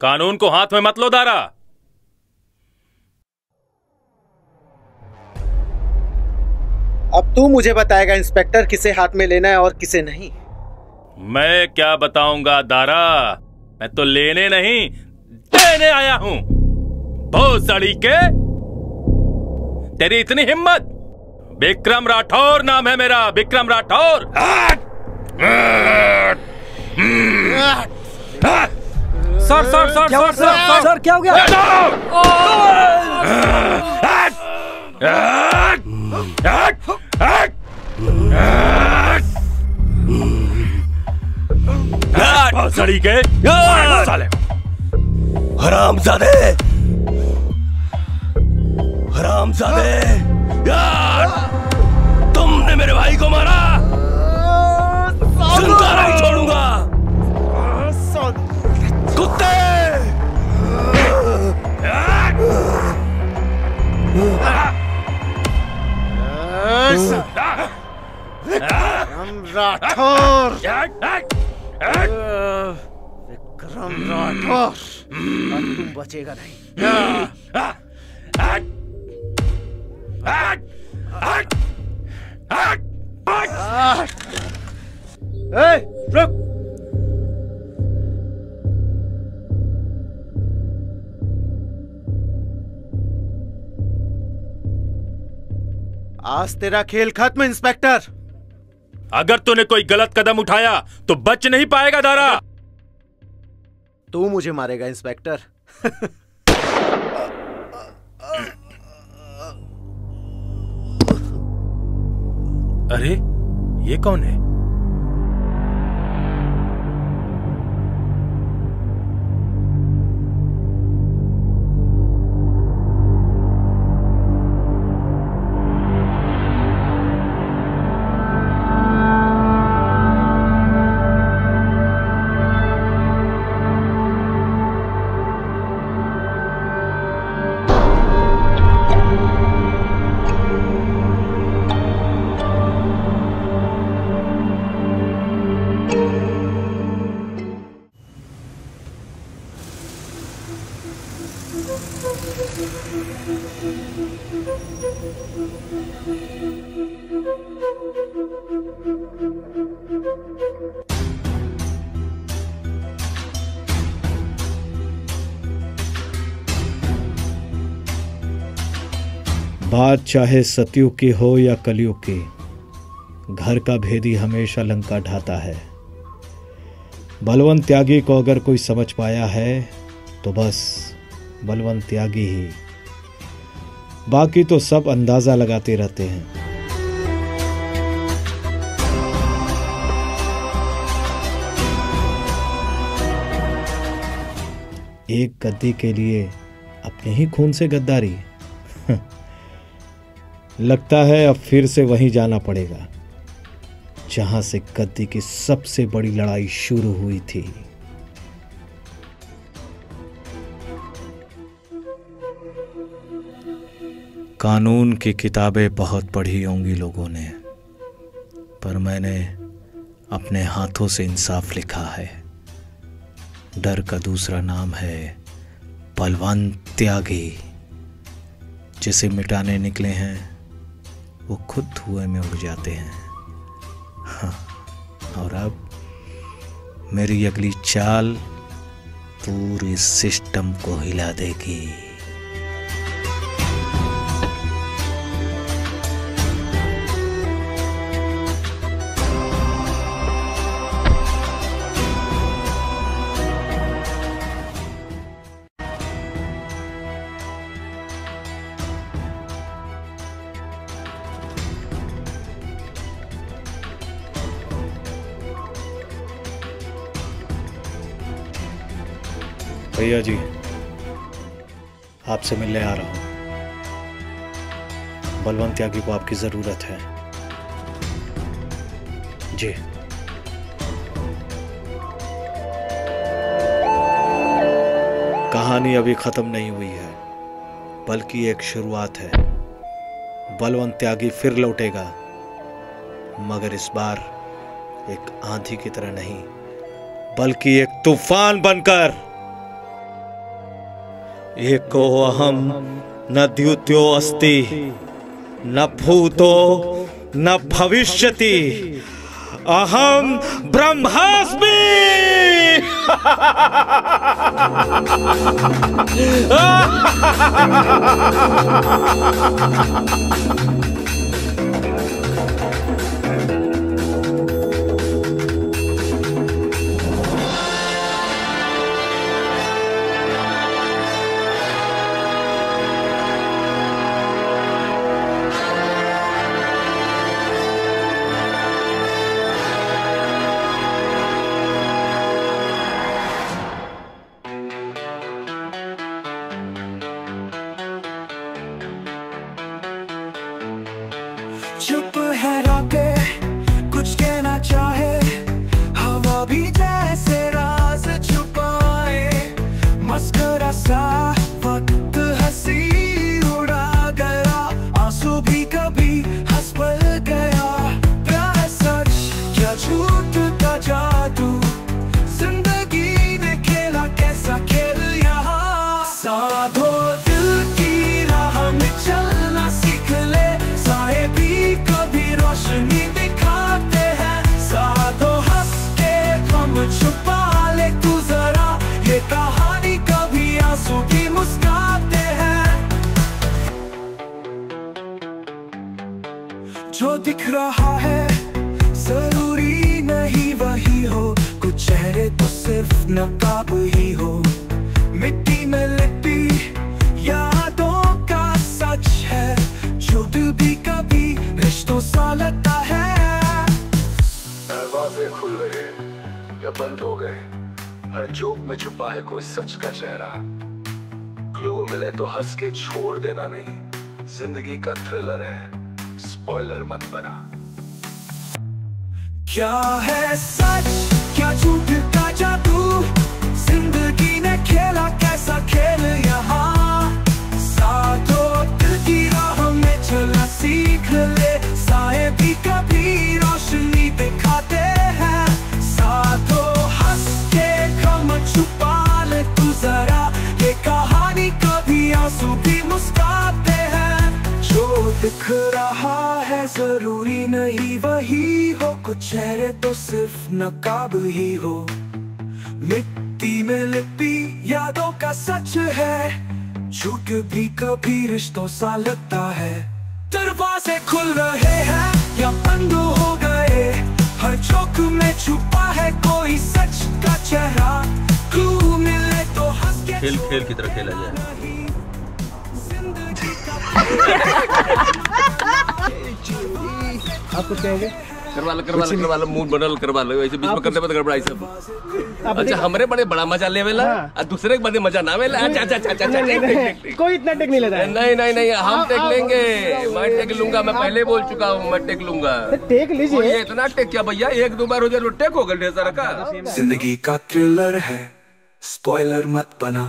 कानून को हाथ में मत लो दारा। अब तू मुझे बताएगा इंस्पेक्टर, किसे हाथ में लेना है और किसे नहीं। मैं क्या बताऊंगा दारा, मैं तो लेने नहीं देने आया हूं। भोसड़ी के, तेरी इतनी हिम्मत? विक्रम राठौर नाम है मेरा, Vikram Rathore. Sir sir sir sir sir sir क्या हो गया? भोसड़ी के साले, हरामजादे, हरामजादे, तुमने मेरे भाई को मारा, जिंदा नहीं छोड़ूंगा। कुत्ते, विक्रम राठौर, विक्रम राठौर, अब तुम बचेगा नहीं। रुक। आज तेरा खेल खत्म इंस्पेक्टर। अगर तूने कोई गलत कदम उठाया तो बच नहीं पाएगा दारा। तू मुझे मारेगा इंस्पेक्टर। अरे ये कौन है? बात चाहे सतयुग की हो या कलयुग की, घर का भेदी हमेशा लंका ढाता है। बलवंत त्यागी को अगर कोई समझ पाया है तो बस बलवंत त्यागी ही, बाकी तो सब अंदाजा लगाते रहते हैं। एक गद्दी के लिए अपने ही खून से गद्दारी। लगता है अब फिर से वहीं जाना पड़ेगा जहां से गद्दी की सबसे बड़ी लड़ाई शुरू हुई थी। कानून की किताबें बहुत पढ़ी होंगी लोगों ने, पर मैंने अपने हाथों से इंसाफ लिखा है। डर का दूसरा नाम है बलवंत त्यागी। जिसे मिटाने निकले हैं वो खुद धुएं में उड़ जाते हैं। हाँ, और अब मेरी अगली चाल पूरे सिस्टम को हिला देगी। भैया जी, आपसे मिलने आ रहा हूं। बलवंत त्यागी को आपकी जरूरत है। जी। कहानी अभी खत्म नहीं हुई है, बल्कि एक शुरुआत है। बलवंत त्यागी फिर लौटेगा, मगर इस बार एक आंधी की तरह नहीं, बल्कि एक तूफान बनकर। एको अहम न द्युत्यो अस्ति न भूतो न भविष्यति अहम ब्रह्मास्मि। चुप है रातें, कुछ कहना चाहे, हवा भी जैसे राज छुपाए। मस्करा सा वक्त हंसी उड़ा गया, आंसू भी कभी हंस पल गया। प्यार सच क्या झूठ का जादू, जिंदगी ने खेला कैसा खेल यहाँ। साधो दिल की राह में चलना सीख ले, साए भी कभी रोशनी दिखाते हैं। साधो हंस के गम छुपा ले तू जरा, ये कहानी कभी आंसू भी मुस्कुराते हैं। जो दिख रहा है जरूरी नहीं वही हो, कुछ चेहरे तो सिर्फ नकाब ही हो। मिट्टी में लिपटी यादों का सच है, जो दिल भी कभी रिश्तों सा लगता है। दरवाजे खुल गए या बंद हो गए, हर चौक में छुपा है कोई सच का चेहरा। क्लू मिले तो हंस के छोड़ देना नहीं, जिंदगी का थ्रिलर है, स्पॉइलर मत बना। क्या है सच क्या झूठ का जादू, जिंदगी ने खेला कैसा खेल यहाँ। साधो दिल की राह में चलना सीख ले, साए भी कभी रोशनी दिखाते हैं। साधो हंस के गम छुपा ले तू जरा, ये कहानी कभी आंसू भी मुस्कुराते हैं। जो दिख रहा है जरूरी नहीं वही हो, कुछ चेहरे तो सिर्फ नकाब ही हो। मिट्टी में लिपटी यादों का सच है, झूठ भी कभी रिश्तों सा लगता है। दरवाजे खुल रहे हैं या बंद हो गए, हर चौक में छुपा है कोई सच का चेहरा। क्लू मिले तो हंस के खेल खेल की तरह खेला जाए। आप कुछ कहेंगे? करवा लो मूड बनल करवा लो, ऐसे बीच में करते मत गड़बड़ाई सब। अच्छा हमरे बड़े बड़ा मजा लेवेला और दूसरे के बड़े मजा ना वेला। अच्छा अच्छा अच्छा अच्छा कोई इतना टेक नहीं लेता है। नहीं हम टेक लेंगे। मैं टेक लूंगा, मैं पहले बोल चुका हूँ मैं टेक लूंगा। टेक लीजिए। ये इतना टेक क्या भैया, एक दो बार हो जाए तो टेक होगा ढेर सारा का। जिंदगी का थ्रिलर है, स्पॉइलर मत बना।